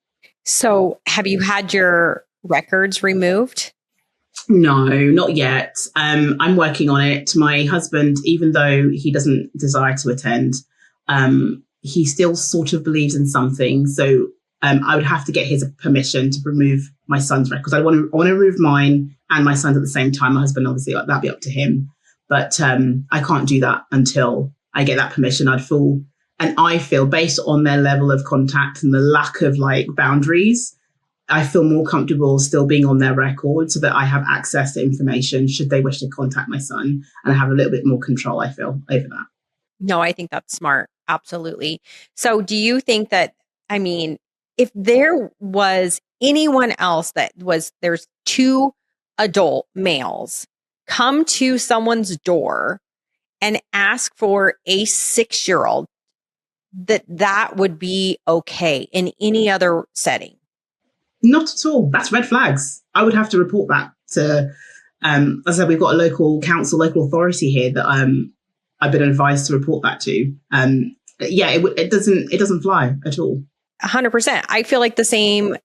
So have you had your records removed? No, not yet. I'm working on it. My husband, even though he doesn't desire to attend, he still sort of believes in something. So I would have to get his permission to remove my son's records. I want to remove mine and my son's at the same time. My husband, obviously, that'd be up to him. But I can't do that until I get that permission. I feel based on their level of contact and the lack of boundaries, I feel more comfortable still being on their record so that I have access to information should they wish to contact my son, and I have a little bit more control, I feel, over that. No, I think that's smart. Absolutely. So do you think that, I mean, if there was anyone else there's two adult males come to someone's door and ask for a 6-year-old, that would be okay in any other setting? Not at all. That's red flags. I would have to report that to, as I said, we've got a local council, local authority here that I've been advised to report that to. Yeah, it doesn't fly at all. 100%. I feel like the same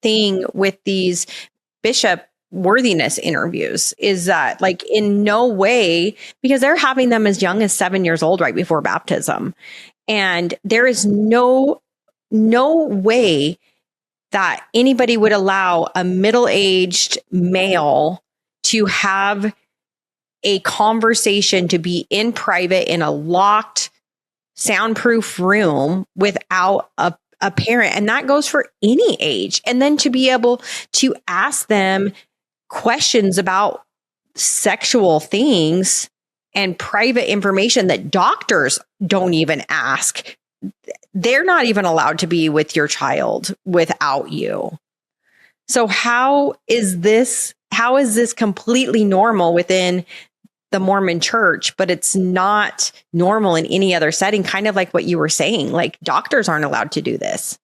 thing with these bishop worthiness interviews is that, like, in no way, because they're having them as young as 7 years old right before baptism. And there is no way that anybody would allow a middle-aged male to have a conversation, to be in private in a locked, soundproof room without a parent. And that goes for any age. And then to be able to ask them questions about sexual things and private information that doctors don't even ask. They're not even allowed to be with your child without you. So how is this completely normal within the Mormon church, but it's not normal in any other setting? Kind of like what you were saying, like doctors aren't allowed to do this.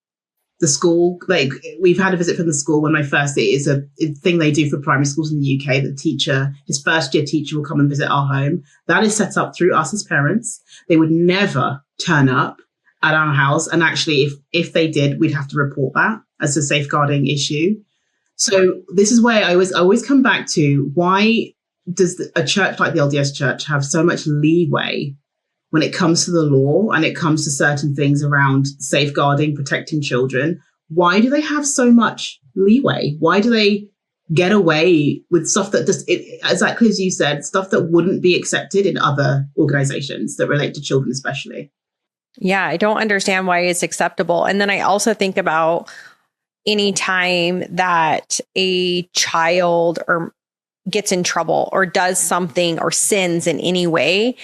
The school, like, we've had a visit from the school when I first, it is a thing they do for primary schools in the UK. The teacher, his first year teacher, will come and visit our home. That is set up through us as parents. They would never turn up at our house. And actually, if they did, we'd have to report that as a safeguarding issue. So this is where I always come back to, why does a church like the LDS Church have so much leeway when it comes to the law and it comes to certain things around safeguarding, protecting children? Why do they have so much leeway? Why do they get away with stuff that just, exactly as you said, stuff that wouldn't be accepted in other organizations that relate to children especially? Yeah, I don't understand why it's acceptable. And then I also think about any time that a child or gets in trouble or does something or sins in any way,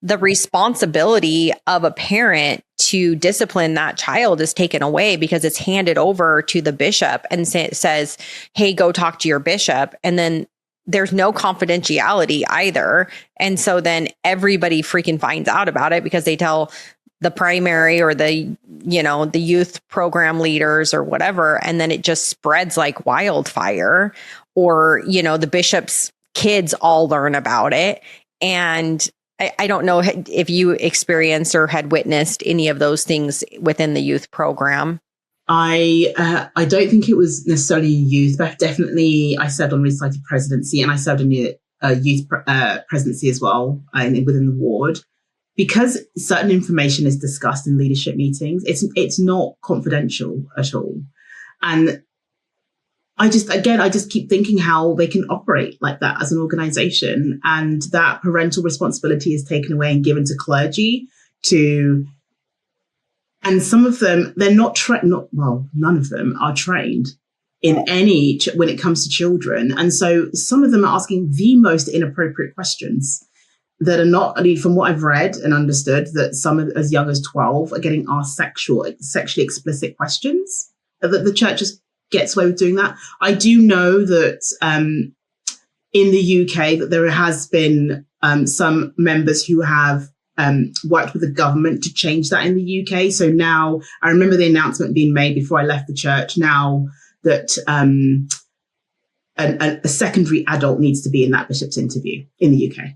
the responsibility of a parent to discipline that child is taken away because it's handed over to the bishop and says, hey, go talk to your bishop. And then there's no confidentiality either. And so then everybody freaking finds out about it because they tell the primary or the youth program leaders or whatever. And then it just spreads like wildfire, or, the bishop's kids all learn about it. And I don't know if you experienced or had witnessed any of those things within the youth program. I don't think it was necessarily youth, but definitely I served on recited presidency, and I served in the youth presidency as well within the ward. Because certain information is discussed in leadership meetings, it's not confidential at all. And I just keep thinking how they can operate like that as an organization, and that parental responsibility is taken away and given to clergy and some of them, they're not none of them are trained in any, when it comes to children. And so some of them are asking the most inappropriate questions that are not, from what I've read and understood, that some as young as 12 are getting asked sexually explicit questions, that the church just gets away with doing that. I do know that in the UK that there has been some members who have worked with the government to change that in the UK. So now, I remember the announcement being made before I left the church, now that a secondary adult needs to be in that bishop's interview in the UK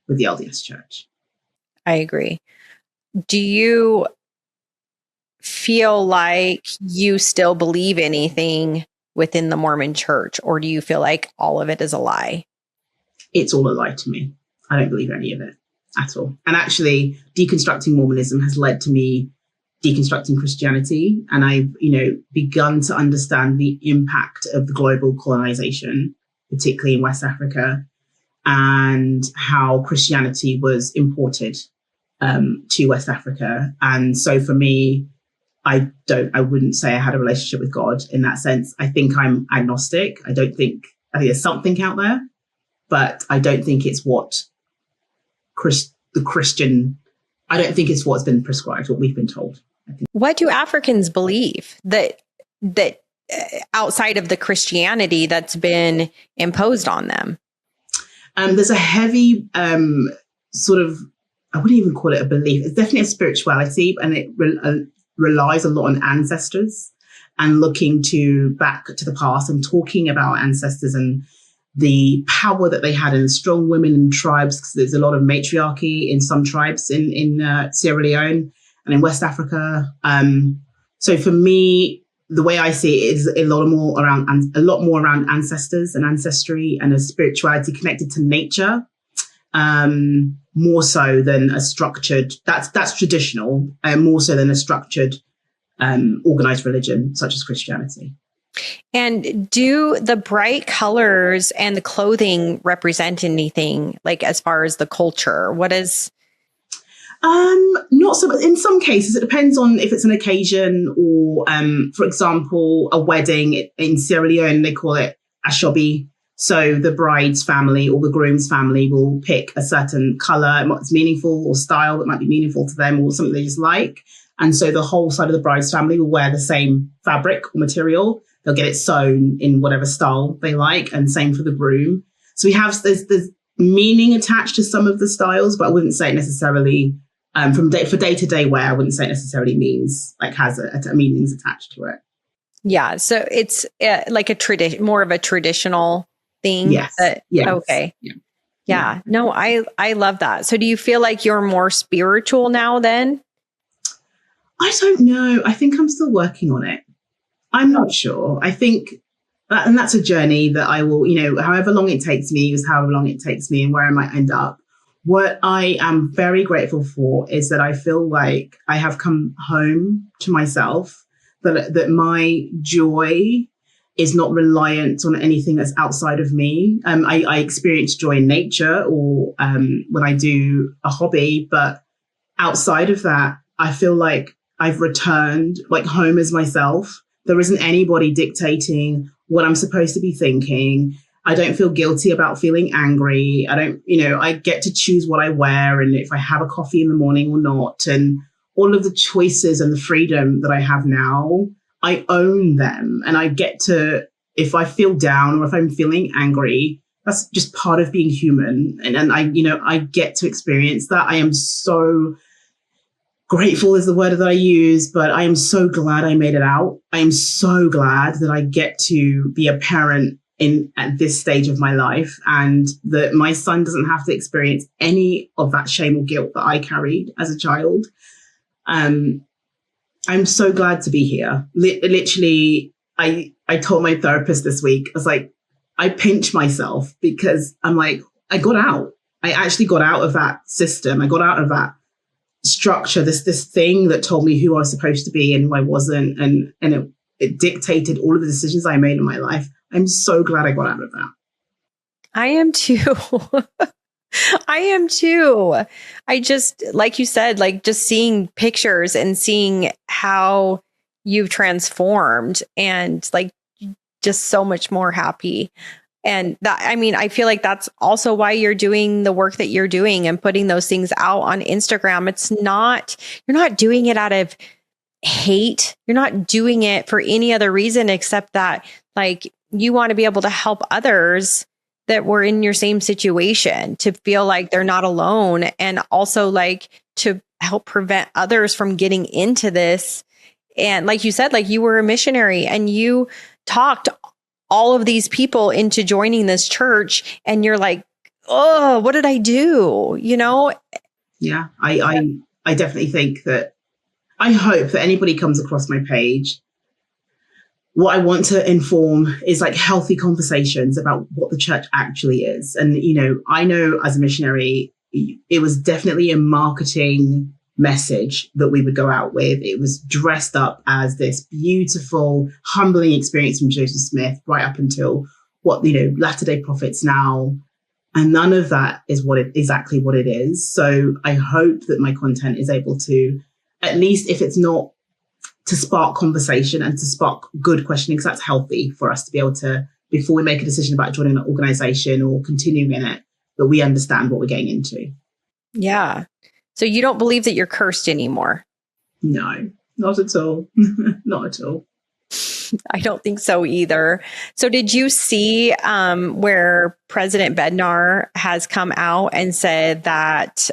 with the LDS Church. I agree. Do you feel like you still believe anything within the Mormon church, or do you feel like all of it is a lie? It's all a lie to me. I don't believe any of it at all. And actually, deconstructing Mormonism has led to me deconstructing Christianity. And I've, begun to understand the impact of the global colonization, particularly in West Africa, and how Christianity was imported to West Africa. And so for me, I wouldn't say I had a relationship with God in that sense. I think I'm agnostic. I think there's something out there, but I don't think it's what the Christian I don't think it's what's been prescribed, what we've been told. What do Africans believe that outside of the Christianity that's been imposed on them? There's a heavy sort of, I wouldn't even call it a belief. It's definitely a spirituality, and it relies a lot on ancestors and looking back to the past and talking about ancestors and the power that they had, and strong women in tribes, because there's a lot of matriarchy in some tribes in Sierra Leone and in West Africa. So for me, the way I see it is a lot more around ancestors and ancestry and a spirituality connected to nature, more so than a structured. That's traditional, more so than a structured, organized religion such as Christianity. And do the bright colors and the clothing represent anything, like as far as the culture? What is? Not so much. In some cases, it depends on if it's an occasion or, for example, a wedding in Sierra Leone, they call it ashobi. So the bride's family or the groom's family will pick a certain color, what's meaningful, or style that might be meaningful to them, or something they just like. And so the whole side of the bride's family will wear the same fabric or material. They'll get it sewn in whatever style they like, and same for the groom. So there's meaning attached to some of the styles, but I wouldn't say it necessarily for day-to-day wear. I wouldn't say it necessarily means has a meanings attached to it. Yeah, so it's like more of a traditional thing. Yes. Yes. Okay. Yeah. No, I love that. So do you feel like you're more spiritual now then? I don't know. I think I'm still working on it. I'm not sure. I think, and that's a journey that I will, however long it takes me is however long it takes me and where I might end up. What I am very grateful for is that I feel like I have come home to myself, that my joy is not reliant on anything that's outside of me. I experience joy in nature or when I do a hobby, but outside of that, I feel like I've returned like home as myself. There isn't anybody dictating what I'm supposed to be thinking. I don't feel guilty about feeling angry. I get to choose what I wear and if I have a coffee in the morning or not. And all of the choices and the freedom that I have now, I own them. And I get to, if I feel down or if I'm feeling angry, that's just part of being human. And I get to experience that. I am so grateful is the word that I use, but I am so glad I made it out. I am so glad that I get to be a parent at this stage of my life, and that my son doesn't have to experience any of that shame or guilt that I carried as a child. I'm so glad to be here. Literally, I told my therapist this week, I was like, I pinch myself because I'm like, I got out. I actually got out of that system. I got out of that structure, this thing that told me who I was supposed to be and who I wasn't, and it dictated all of the decisions I made in my life. I'm so glad I got out of that. I am too. I am too. I just, like you said, like just seeing pictures and seeing how you've transformed and like just so much more happy. And that, I feel like that's also why you're doing the work that you're doing and putting those things out on Instagram. You're not doing it out of hate. You're not doing it for any other reason except that like you want to be able to help others that were in your same situation to feel like they're not alone. And also like to help prevent others from getting into this. And like you said, like you were a missionary and you talked all of these people into joining this church, and you're like, oh, what did I do? Yeah, I definitely think that I hope that anybody comes across my page, what I want to inform is like healthy conversations about what the church actually is. And, I know as a missionary, it was definitely a marketing message that we would go out with. It was dressed up as this beautiful, humbling experience from Joseph Smith right up until Latter-day Prophets now. And none of that is exactly what it is. So I hope that my content is able to, at least if it's not to spark conversation and to spark good questioning, because that's healthy for us to be able to, before we make a decision about joining an organization or continuing in it, that we understand what we're getting into. Yeah. So you don't believe that you're cursed anymore? No, not at all. Not at all. I don't think so either. So did you see where President Bednar has come out and said that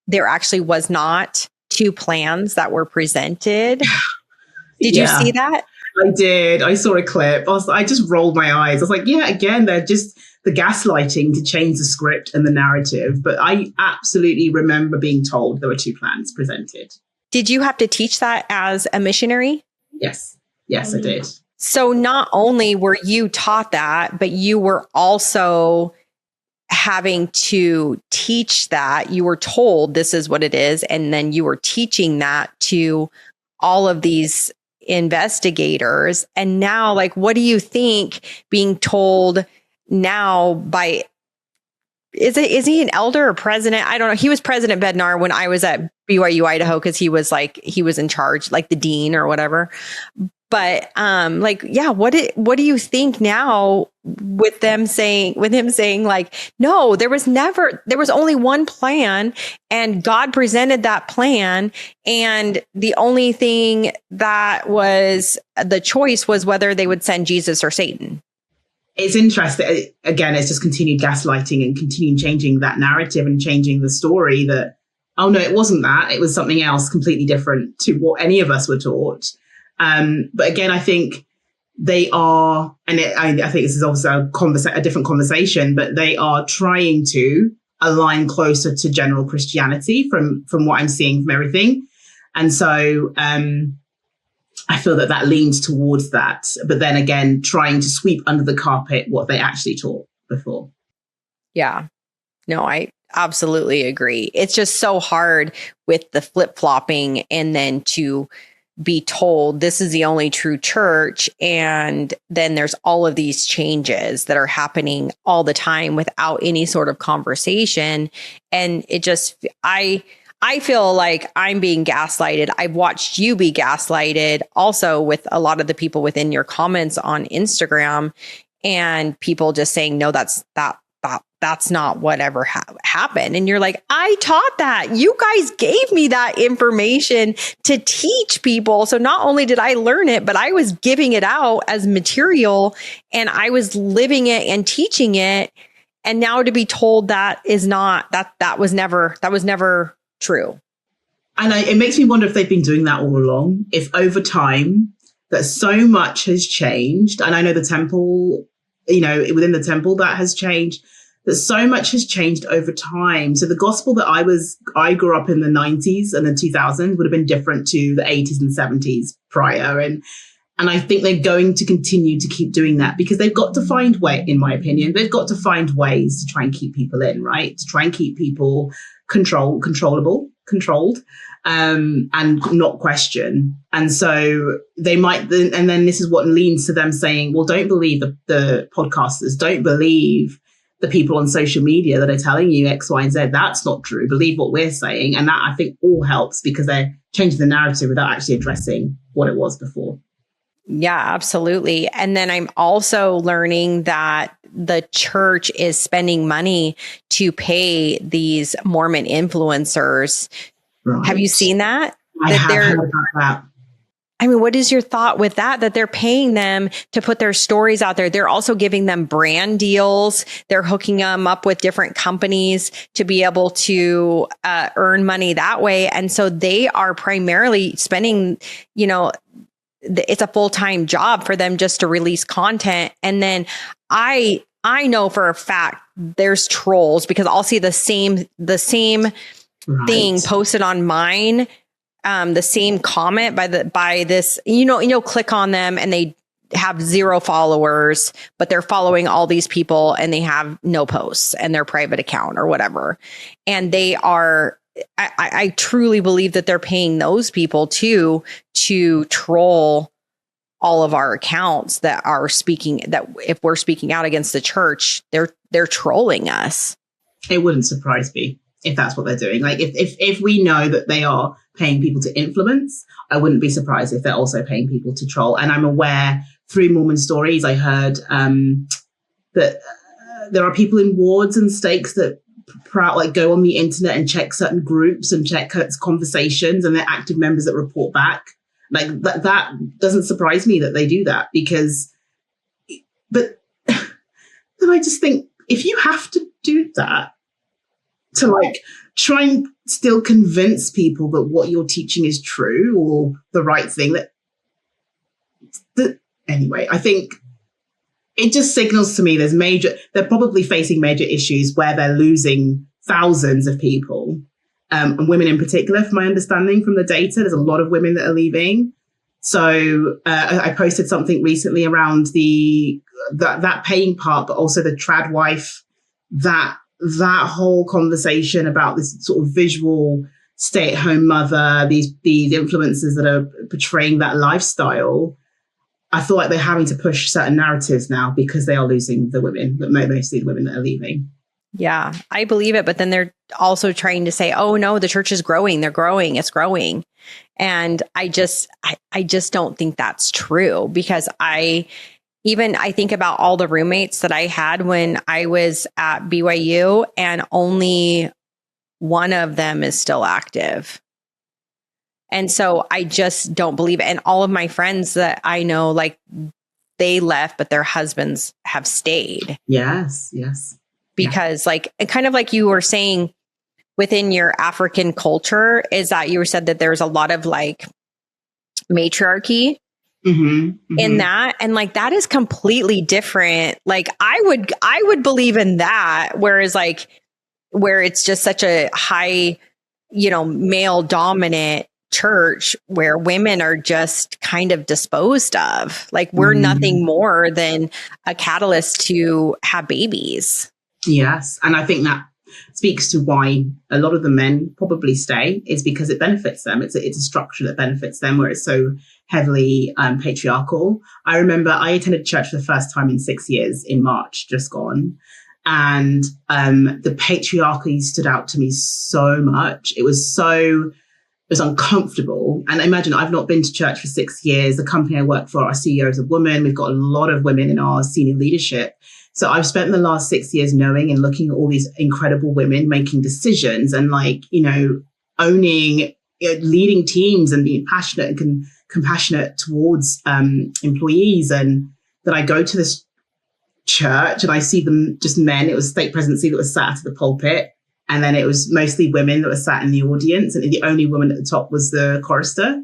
there actually was not two plans that were presented? Did you see that? I did. I saw a clip. I just rolled my eyes. I was like, yeah, again, they're just the gaslighting to change the script and the narrative. But I absolutely remember being told there were two plans presented. Did you have to teach that as a missionary? Yes. Yes, I did. So not only were you taught that, but you were also having to teach that. You were told this is what it is. And then you were teaching that to all of these investigators. And now, like, what do you think being told now by, is he an elder or president? I don't know. He was President Bednar when I was at BYU, Idaho, because he was in charge, like the dean or whatever. But what do you think now with him saying like, no, there was only one plan and God presented that plan. And the only thing that was the choice was whether they would send Jesus or Satan. It's interesting. Again, it's just continued gaslighting and continuing changing that narrative and changing the story that, oh no, it wasn't that. It was something else completely different to what any of us were taught. But again, I think they are, and I think this is also a different conversation, but they are trying to align closer to general Christianity from what I'm seeing from everything. And so I feel that leans towards that. But then again, trying to sweep under the carpet what they actually taught before. Yeah, no, I absolutely agree. It's just so hard with the flip-flopping and then to be told this is the only true church. And then there's all of these changes that are happening all the time without any sort of conversation. And it just, I feel like I'm being gaslighted. I've watched you be gaslighted also with a lot of the people within your comments on Instagram and people just saying, no, that's not whatever happened. And you're like, I taught that. You guys gave me that information to teach people. So not only did I learn it, but I was giving it out as material and I was living it and teaching it. And now to be told that was never true. And it makes me wonder if they've been doing that all along, if over time that so much has changed. And I know the temple, within the temple that has changed, that so much has changed over time. So the gospel that I grew up in the 90s and the 2000s would have been different to the 80s and 70s prior. And I think they're going to continue to keep doing that because they've got to find in my opinion, they've got to find ways to try and keep people in, right? To try and keep people controlled, and not question. And so they might, and then this is what leads to them saying, well, don't believe the podcasters, don't believe the people on social media that are telling you X, Y, and Z. That's not true. Believe what we're saying. And that I think all helps because they're changing the narrative without actually addressing what it was before. Yeah, absolutely. And then I'm also learning that the church is spending money to pay these Mormon influencers. Right. Have you seen that? I have heard about that. I mean, what is your thought with that they're paying them to put their stories out there? They're also giving them brand deals. They're hooking them up with different companies to be able to earn money that way. And so they are primarily spending, it's a full-time job for them just to release content. And then I know for a fact there's trolls because I'll see the same right. thing posted on mine. The same comment by this, click on them and they have 0 followers, but they're following all these people and they have no posts and their private account or whatever. And they are, I truly believe that they're paying those people to troll all of our accounts that are speaking, that if we're speaking out against the church, they're trolling us. It wouldn't surprise me if that's what they're doing. Like if we know that they are paying people to influence, I wouldn't be surprised if they're also paying people to troll. And I'm aware through Mormon stories, I heard that there are people in wards and stakes that proud, like go on the internet and check certain groups and check conversations, and they're active members that report back. Like that doesn't surprise me that they do that, because, but then I just think, if you have to do that to like try and still convince people that what you're teaching is true or the right thing, that anyway, I think it just signals to me they're probably facing major issues where they're losing thousands of people, and women in particular, from my understanding from the data. There's a lot of women that are leaving. So I posted something recently around that paying part, but also the trad wife, that whole conversation about this sort of visual stay-at-home mother, these influencers that are portraying that lifestyle. I feel like they're having to push certain narratives now because they are losing the women, but mostly the women that are leaving. Yeah, I believe it. But then they're also trying to say, oh, no, the church is growing. They're growing. It's growing. And I just don't think that's true, because I think about all the roommates that I had when I was at BYU, and only one of them is still active. And so I just don't believe it. And all of my friends that I know, like, they left, but their husbands have stayed. Yes. Because like, kind of like you were saying, within your African culture, is that you said that there's a lot of like matriarchy in that. And like, that is completely different. Like I would believe in that. Whereas like, where it's just such a high, male dominant church where women are just kind of disposed of, like we're nothing more than a catalyst to have babies. Yes. And I think that speaks to why a lot of the men probably stay, is because it benefits them. It's a structure that benefits them, where it's so heavily patriarchal. I remember I attended church for the first time in 6 years in March, just gone. And the patriarchy stood out to me so much. It was uncomfortable. And imagine, I've not been to church for 6 years. The company I work for, our CEO is a woman. We've got a lot of women in our senior leadership. So I've spent the last 6 years knowing and looking at all these incredible women making decisions and owning, leading teams and being passionate and compassionate towards employees. And that I go to this church and I see them, just men. It was stake presidency that was sat at the pulpit. And then it was mostly women that were sat in the audience. And the only woman at the top was the chorister.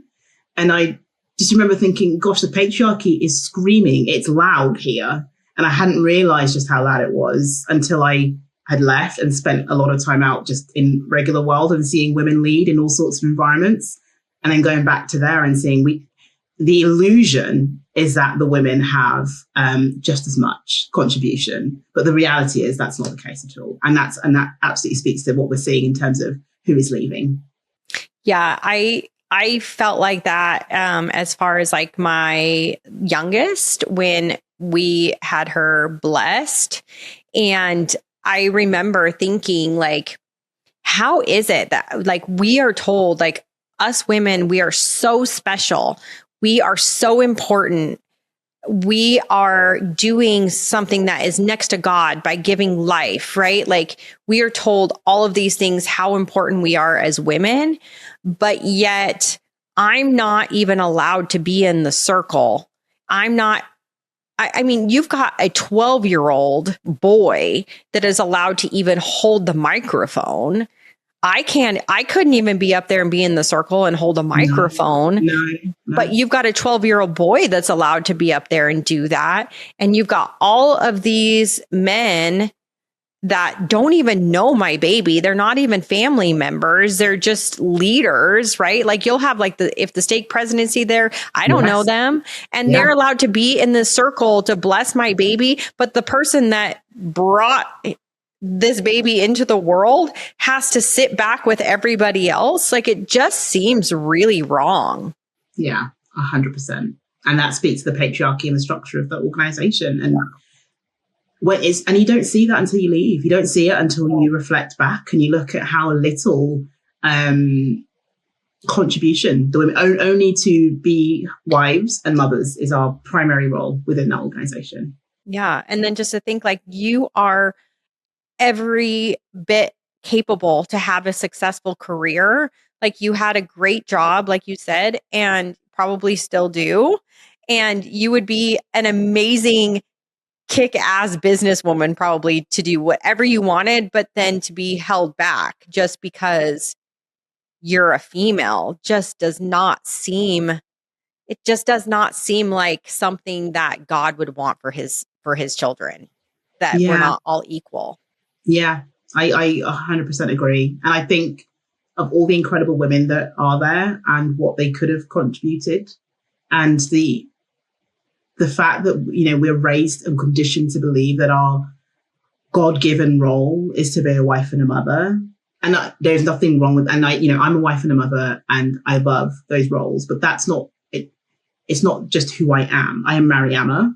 And I just remember thinking, gosh, the patriarchy is screaming. It's loud here. And I hadn't realized just how loud it was until I had left and spent a lot of time out just in regular world and seeing women lead in all sorts of environments. And then going back to there and seeing the illusion is that the women have just as much contribution. But the reality is that's not the case at all. And that absolutely speaks to what we're seeing in terms of who is leaving. Yeah, I felt like that as far as like my youngest, when we had her blessed. And I remember thinking, like, how is it that like we are told, like, us women, we are so special. We are so important. We are doing something that is next to God by giving life, right? Like, we are told all of these things, how important we are as women, but yet I'm not even allowed to be in the circle. I mean, you've got a 12-year-old boy that is allowed to even hold the microphone. I couldn't even be up there and be in the circle and hold a microphone. No. But you've got a 12-year-old boy that's allowed to be up there and do that. And you've got all of these men that don't even know my baby. They're not even family members. They're just leaders, right? Like, you'll have like if the stake presidency there, I don't know them, and they're allowed to be in the circle to bless my baby. But the person that brought this baby into the world has to sit back with everybody else. Like, it just seems really wrong. Yeah, 100%. And that speaks to the patriarchy and the structure of the organization. And and you don't see that until you leave. You don't see it until you reflect back and you look at how little contribution the women, only to be wives and mothers is our primary role within that organization. Yeah. And then just to think, like, you are every bit capable to have a successful career. Like you had a great job, like you said, and probably still do. And you would be an amazing kick-ass businesswoman probably to do whatever you wanted, but then to be held back just because you're a female just does not seem like something that God would want for his children, that we're Yeah. not all equal. Yeah. I 100% agree. And I think of all the incredible women that are there and what they could have contributed, and the fact that, we're raised and conditioned to believe that our God-given role is to be a wife and a mother. And there's nothing wrong with, and I'm a wife and a mother and I love those roles, but that's not it. It's not just who I am. I am Mariama.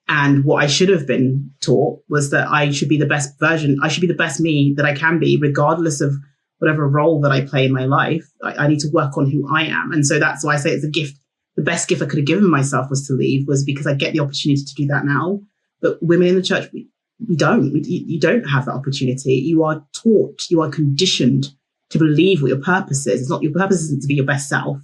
And what I should have been taught was that I should be the best version. I should be the best me that I can be, regardless of whatever role that I play in my life. I need to work on who I am. And so that's why I say it's a gift. The best gift I could have given myself was to leave, was because I get the opportunity to do that now. But women in the church, we don't. You don't have that opportunity. You are taught, you are conditioned to believe what your purpose is. It's not, your purpose isn't to be your best self.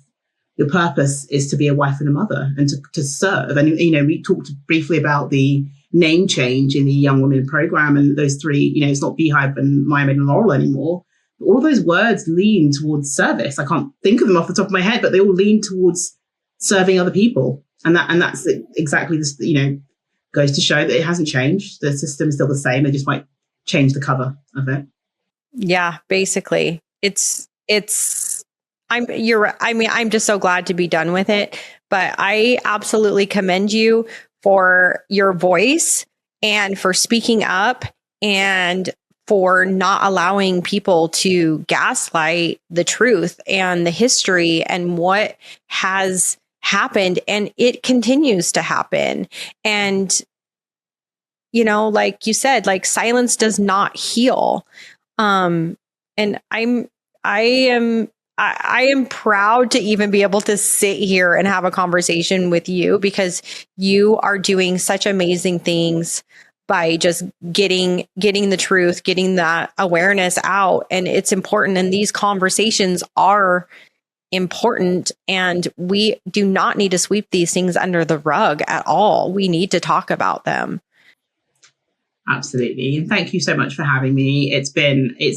Your purpose is to be a wife and a mother and to serve. And, we talked briefly about the name change in the Young Women program, and those three, it's not Beehive and Maya, Maid and Laurel anymore. But all of those words lean towards service. I can't think of them off the top of my head, but they all lean towards serving other people. And that's exactly this, goes to show that it hasn't changed. The system is still the same. They just might change the cover of it. Yeah, basically. I'm just so glad to be done with it, but I absolutely commend you for your voice and for speaking up and for not allowing people to gaslight the truth and the history and what has happened, and it continues to happen. And like you said, like silence does not heal. And I am proud to even be able to sit here and have a conversation with you, because you are doing such amazing things by just getting the truth, getting that awareness out. And it's important. And these conversations are important, and we do not need to sweep these things under the rug at all. We need to talk about them. Absolutely. And thank you so much for having me. It's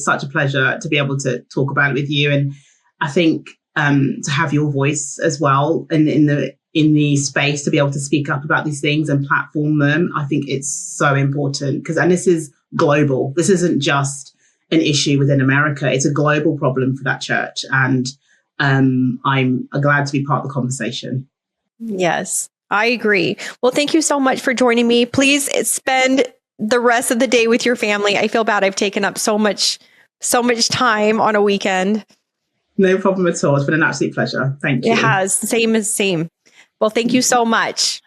such a pleasure to be able to talk about it with you. And I think to have your voice as well in the space to be able to speak up about these things and platform them, I think it's so important, and this is global. This isn't just an issue within America. It's a global problem for that church. And I'm glad to be part of the conversation. Yes, I agree. Well, thank you so much for joining me. Please spend the rest of the day with your family. I feel bad I've taken up so much time on a weekend. No problem at all. It's been an absolute pleasure. Thank you. It has. Same. Well, thank you so much.